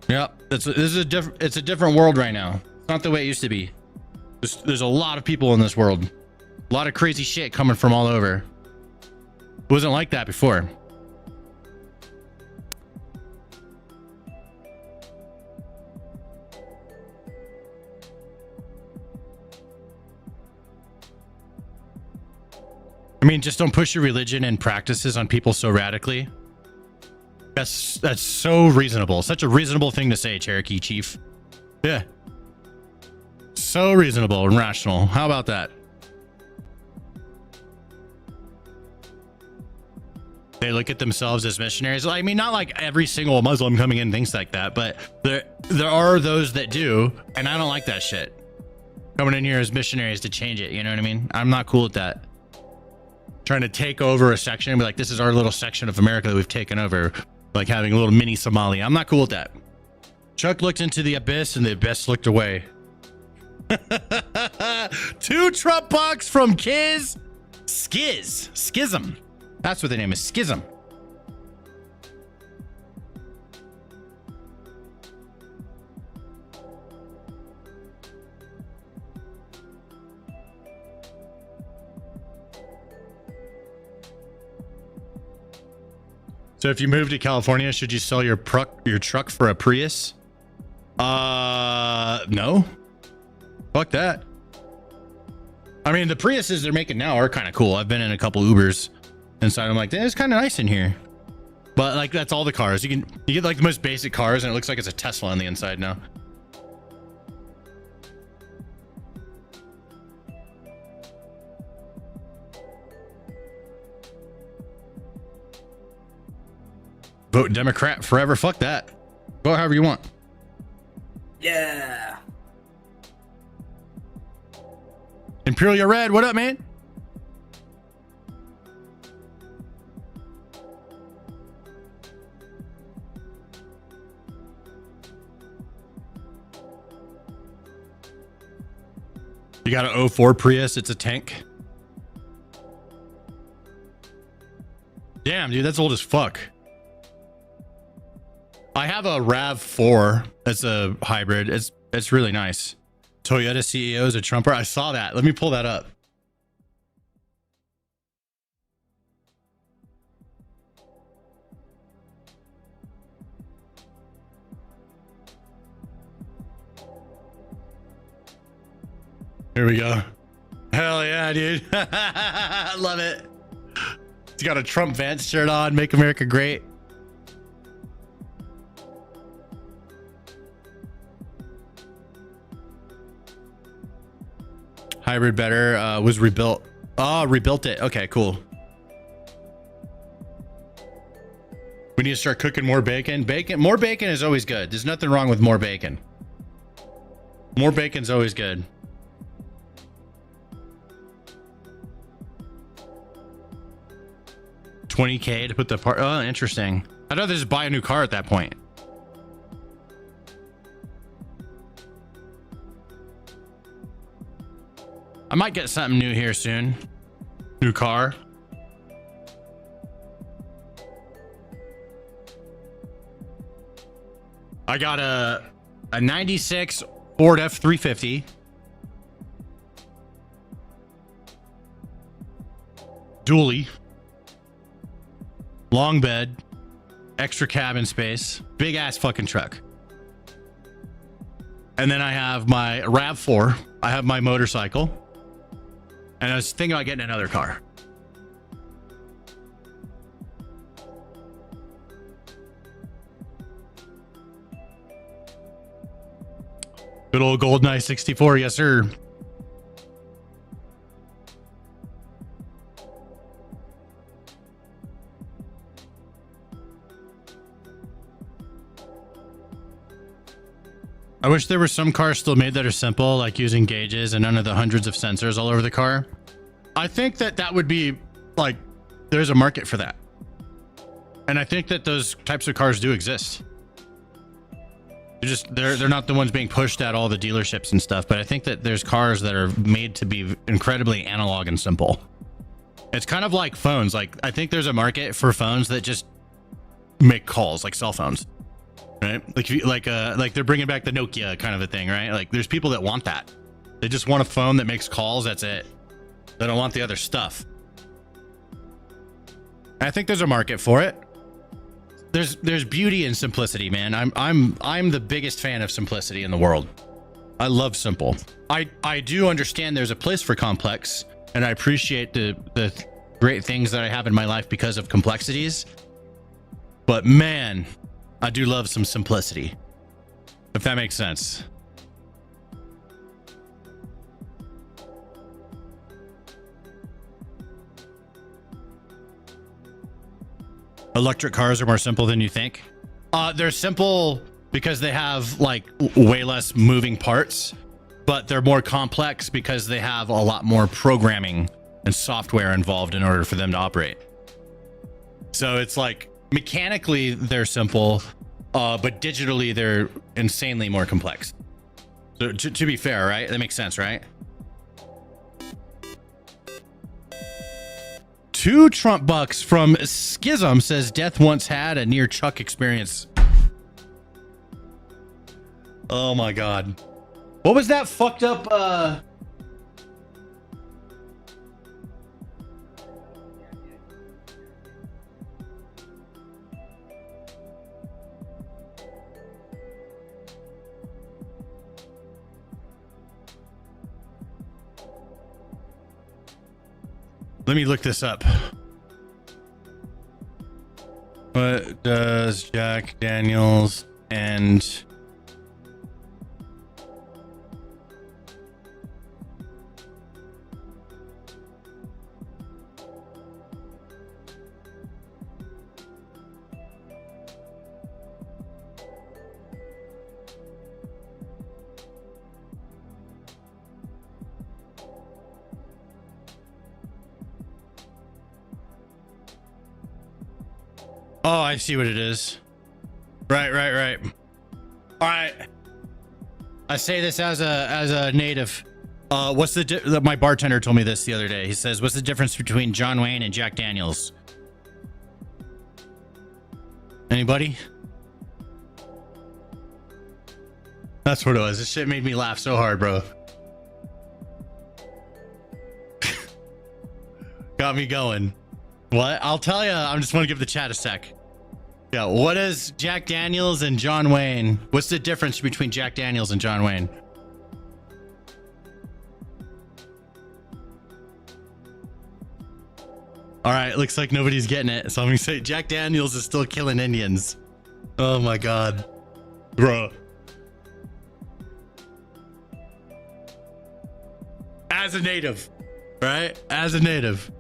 Yep, it's a different world right now. It's not the way it used to be. There's a lot of people in this world. A lot of crazy shit coming from all over. It wasn't like that before. I mean, just don't push your religion and practices on people so radically. That's so reasonable. Such a reasonable thing to say, Cherokee Chief. Yeah. So reasonable and rational. How about that? They look at themselves as missionaries. I mean, not like every single Muslim coming in thinks like that, but there are those that do, and I don't like that shit. Coming in here as missionaries to change it, you know what I mean? I'm not cool with that. Trying to take over a section and be like, this is our little section of America that we've taken over. Like having a little mini Somalia. I'm not cool with that. Chuck looked into the abyss and the abyss looked away. 2 Trump bucks from Kiz. Schism. That's what the name is. Schism. So if you move to California, should you sell your truck for a Prius? No. Fuck that. I mean, the Priuses they're making now are kind of cool. I've been in a couple Ubers inside. I'm like, it's kind of nice in here. But like, that's all the cars. You get like the most basic cars, and it looks like it's a Tesla on the inside now. Vote Democrat forever. Fuck that. Vote however you want. Yeah. Imperial Red, what up, man? You got an 04 Prius, it's a tank. Damn, dude, that's old as fuck. I have a RAV4. That's a hybrid. It's really nice. Toyota CEO is a Trumper. I saw that. Let me pull that up. Here we go. Hell yeah, dude. I love it. He's got a Trump Vance shirt on. Make America great. Hybrid better. Was rebuilt. Oh, rebuilt it. Okay, cool. We need to start cooking more bacon. More bacon is always good. There's nothing wrong with more bacon. More bacon's always good. $20K to put the part. Oh, interesting. I'd rather just buy a new car at that point. I might get something new here soon. New car. I got a 96 Ford F-350. Dually. Long bed. Extra cabin space. Big ass fucking truck. And then I have my RAV4. I have my motorcycle. And I was thinking about getting another car. Good old GoldenEye 64, yes sir. I wish there were some cars still made that are simple, like using gauges and none of the hundreds of sensors all over the car. I think that that would be like, there's a market for that. And I think that those types of cars do exist. They're not the ones being pushed at all the dealerships and stuff, but I think that there's cars that are made to be incredibly analog and simple. It's kind of like phones. Like, I think there's a market for phones that just make calls, like cell phones. Right? Like they're bringing back the Nokia kind of a thing, right? Like, there's people that want that. They just want a phone that makes calls. That's it. They don't want the other stuff. I think there's a market for it. There's beauty in simplicity, man. I'm the biggest fan of simplicity in the world. I love simple. I do understand there's a place for complex, and I appreciate the great things that I have in my life because of complexities. But man, I do love some simplicity, if that makes sense. Electric cars are more simple than you think. They're simple because they have like way less moving parts, but they're more complex because they have a lot more programming and software involved in order for them to operate. So it's like mechanically they're simple, but digitally they're insanely more complex. So to be fair, right? That makes sense, right? 2 Trump bucks from Schism says Death once had a near Chuck experience. Oh my god. What was that fucked up Let me look this up. What does Jack Daniels and Oh, I see what it is. Right. All right. I say this as a native. What's my bartender told me this the other day. He says, "What's the difference between John Wayne and Jack Daniels?" Anybody? That's what it was. This shit made me laugh so hard, bro. Got me going. What? I'll tell you. I just want to give the chat a sec. Yeah. What is Jack Daniels and John Wayne? What's the difference between Jack Daniels and John Wayne? All right. Looks like nobody's getting it. So I'm going to say Jack Daniels is still killing Indians. Oh my God. Bro. As a native. Right? As a native,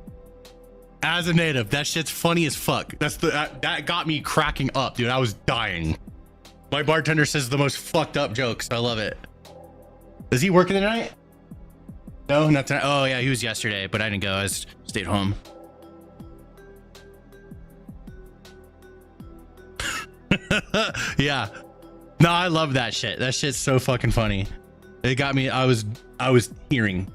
that shit's funny as fuck. That got me cracking up, dude. I was dying. My bartender says the most fucked up jokes. I love it. Is he working tonight? No, not tonight. Oh yeah, he was yesterday, but I didn't go. I stayed home. Yeah. No, I love that shit. That shit's so fucking funny. It got me. I was tearing.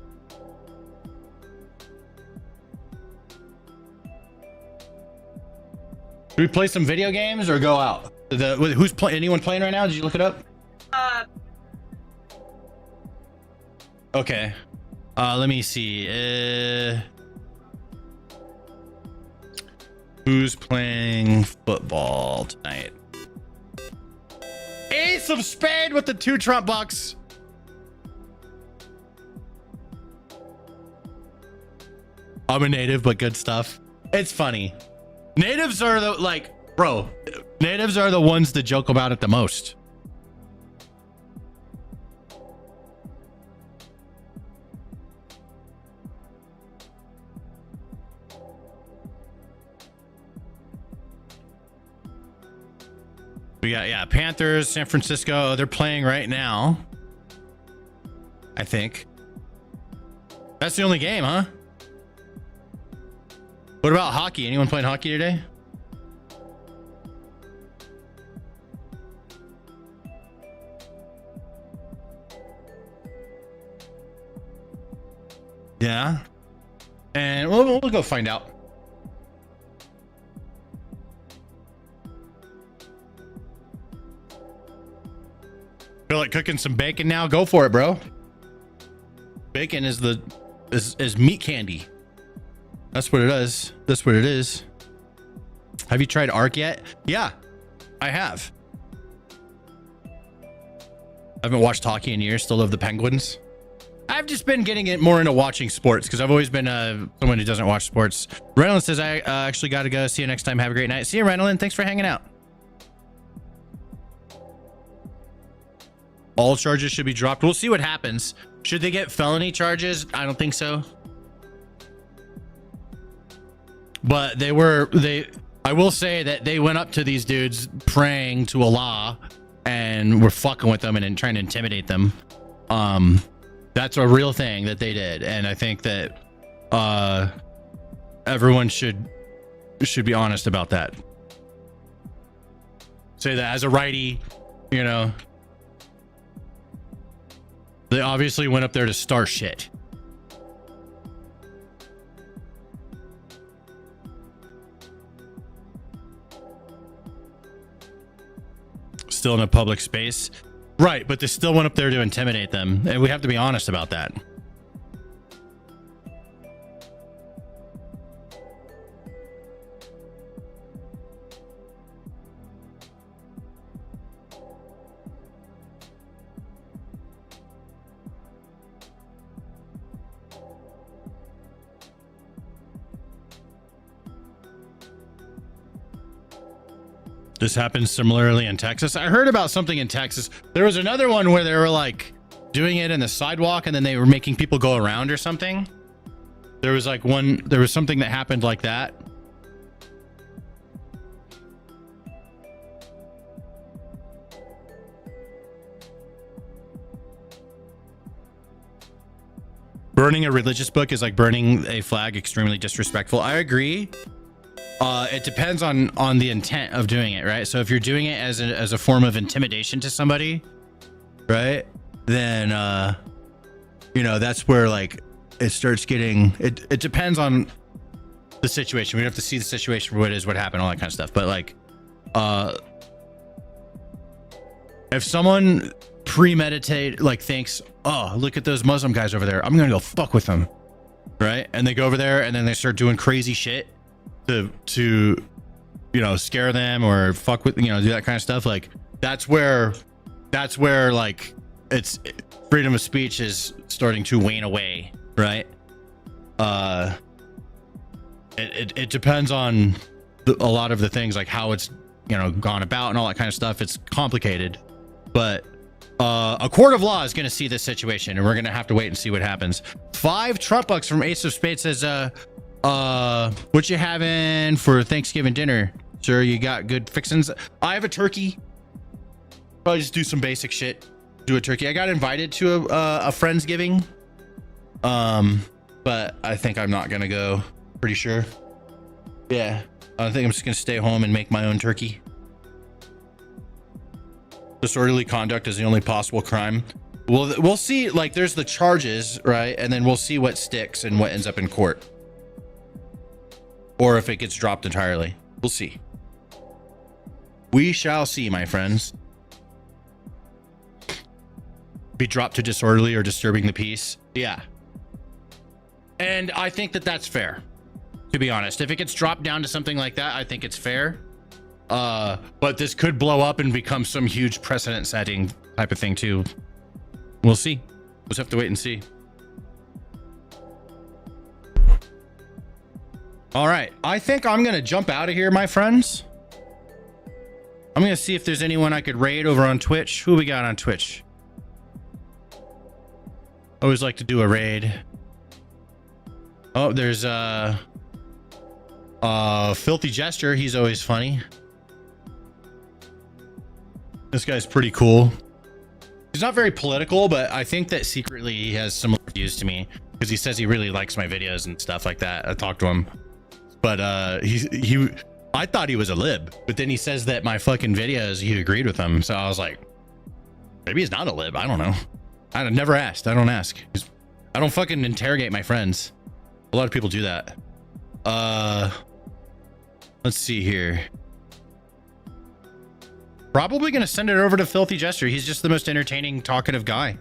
Should we play some video games or go out? Who's playing? Anyone playing right now? Did you look it up? Okay. Let me see. Who's playing football tonight? Ace of Spade with the 2 Trump bucks. I'm a native, but good stuff. It's funny. Natives are the natives are the ones that joke about it the most. We got, yeah, Panthers, San Francisco. They're playing right now, I think. That's the only game, huh? What about hockey? Anyone playing hockey today? Yeah. And we'll go find out. Feel like cooking some bacon now? Go for it, bro. Bacon is meat candy. That's what it is. That's what it is. Have you tried Ark yet? Yeah, I have. I haven't watched hockey in years. Still love the Penguins. I've just been getting it more into watching sports because I've always been someone who doesn't watch sports. Reynolds says, I actually got to go. See you next time. Have a great night. See you, Reynolds. Thanks for hanging out. All charges should be dropped. We'll see what happens. Should they get felony charges? I don't think so. But I will say that they went up to these dudes praying to Allah and were fucking with them and trying to intimidate them. That's a real thing that they did. And I think that everyone should be honest about that. Say that as a righty, you know, they obviously went up there to start shit. Still in a public space. Right, but they still went up there to intimidate them. And we have to be honest about that. This happens similarly in Texas. I heard about something in Texas. There was another one where they were like doing it in the sidewalk and then they were making people go around or something. There was something that happened like that. Burning a religious book is like burning a flag, extremely disrespectful. I agree. It depends on the intent of doing it, right? So if you're doing it as a form of intimidation to somebody, right? Then you know, that's where like it starts getting it depends on the situation. We have to see the situation for what it is, what happened, all that kind of stuff. But like if someone thinks, oh, look at those Muslim guys over there, I'm gonna go fuck with them, right? And they go over there and then they start doing crazy shit to you know, scare them or fuck with, you know, do that kind of stuff. Like that's where like freedom of speech is starting to wane away, right? It depends on a lot of the things, like how it's, you know, gone about and all that kind of stuff. It's complicated, but a court of law is going to see this situation and we're going to have to wait and see what happens. 5 Trump bucks from Ace of Spades says, what you having for Thanksgiving dinner, sir? You got good fixins? I have a turkey. Probably just do some basic shit. Do a turkey. I got invited to a Friendsgiving, but I think I'm not gonna go. Pretty sure. Yeah, I think I'm just gonna stay home and make my own turkey. Disorderly conduct is the only possible crime. We'll see. Like, there's the charges, right? And then we'll see what sticks and what ends up in court. Or if it gets dropped entirely. We'll see. We shall see, my friends. Be dropped to disorderly or disturbing the peace. Yeah. And I think that that's fair, to be honest. If it gets dropped down to something like that, I think it's fair. But this could blow up and become some huge precedent setting type of thing too. We'll see. We'll just have to wait and see. All right. I think I'm going to jump out of here, my friends. I'm going to see if there's anyone I could raid over on Twitch. Who we got on Twitch? Always like to do a raid. Oh, there's Filthy Jester. He's always funny. This guy's pretty cool. He's not very political, but I think that secretly he has similar views to me because he says he really likes my videos and stuff like that. I talked to him, but I thought he was a lib, but then he says that my fucking videos, he agreed with them. So I was like, maybe he's not a lib. I don't know. I never asked. I don't ask. I don't fucking interrogate my friends. A lot of people do that. Let's see here. Probably gonna send it over to Filthy Jester. He's just the most entertaining, talkative guy.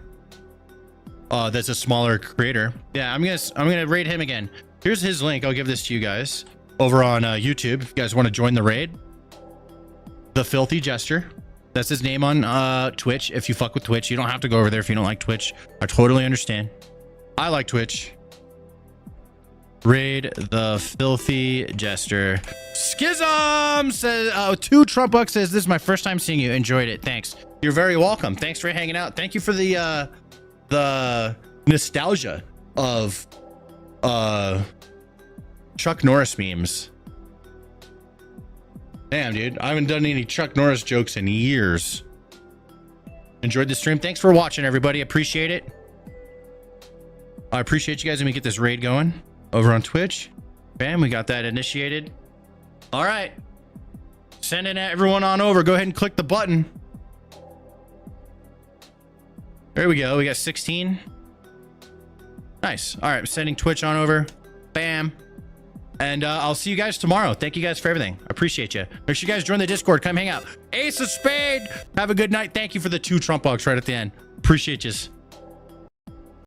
That's a smaller creator. Yeah, I'm gonna raid him again. Here's his link. I'll give this to you guys over on YouTube. If you guys want to join the raid, the Filthy Jester. That's his name on Twitch. If you fuck with Twitch, you don't have to go over there if you don't like Twitch. I totally understand. I like Twitch. Raid the Filthy Jester. Schism says 2 Trump bucks says, this is my first time seeing you. Enjoyed it. Thanks. You're very welcome. Thanks for hanging out. Thank you for the nostalgia of Chuck Norris memes. Damn, dude. I haven't done any Chuck Norris jokes in years. Enjoyed the stream. Thanks for watching, everybody. Appreciate it. I appreciate you guys. Let me get this raid going over on Twitch. Bam, we got that initiated. All right. Sending everyone on over. Go ahead and click the button. There we go. We got 16. Nice. All right. Sending Twitch on over. Bam. And I'll see you guys tomorrow. Thank you guys for everything. I appreciate you. Make sure you guys join the Discord. Come hang out. Ace of Spade. Have a good night. Thank you for the 2 Trump bucks right at the end. Appreciate you.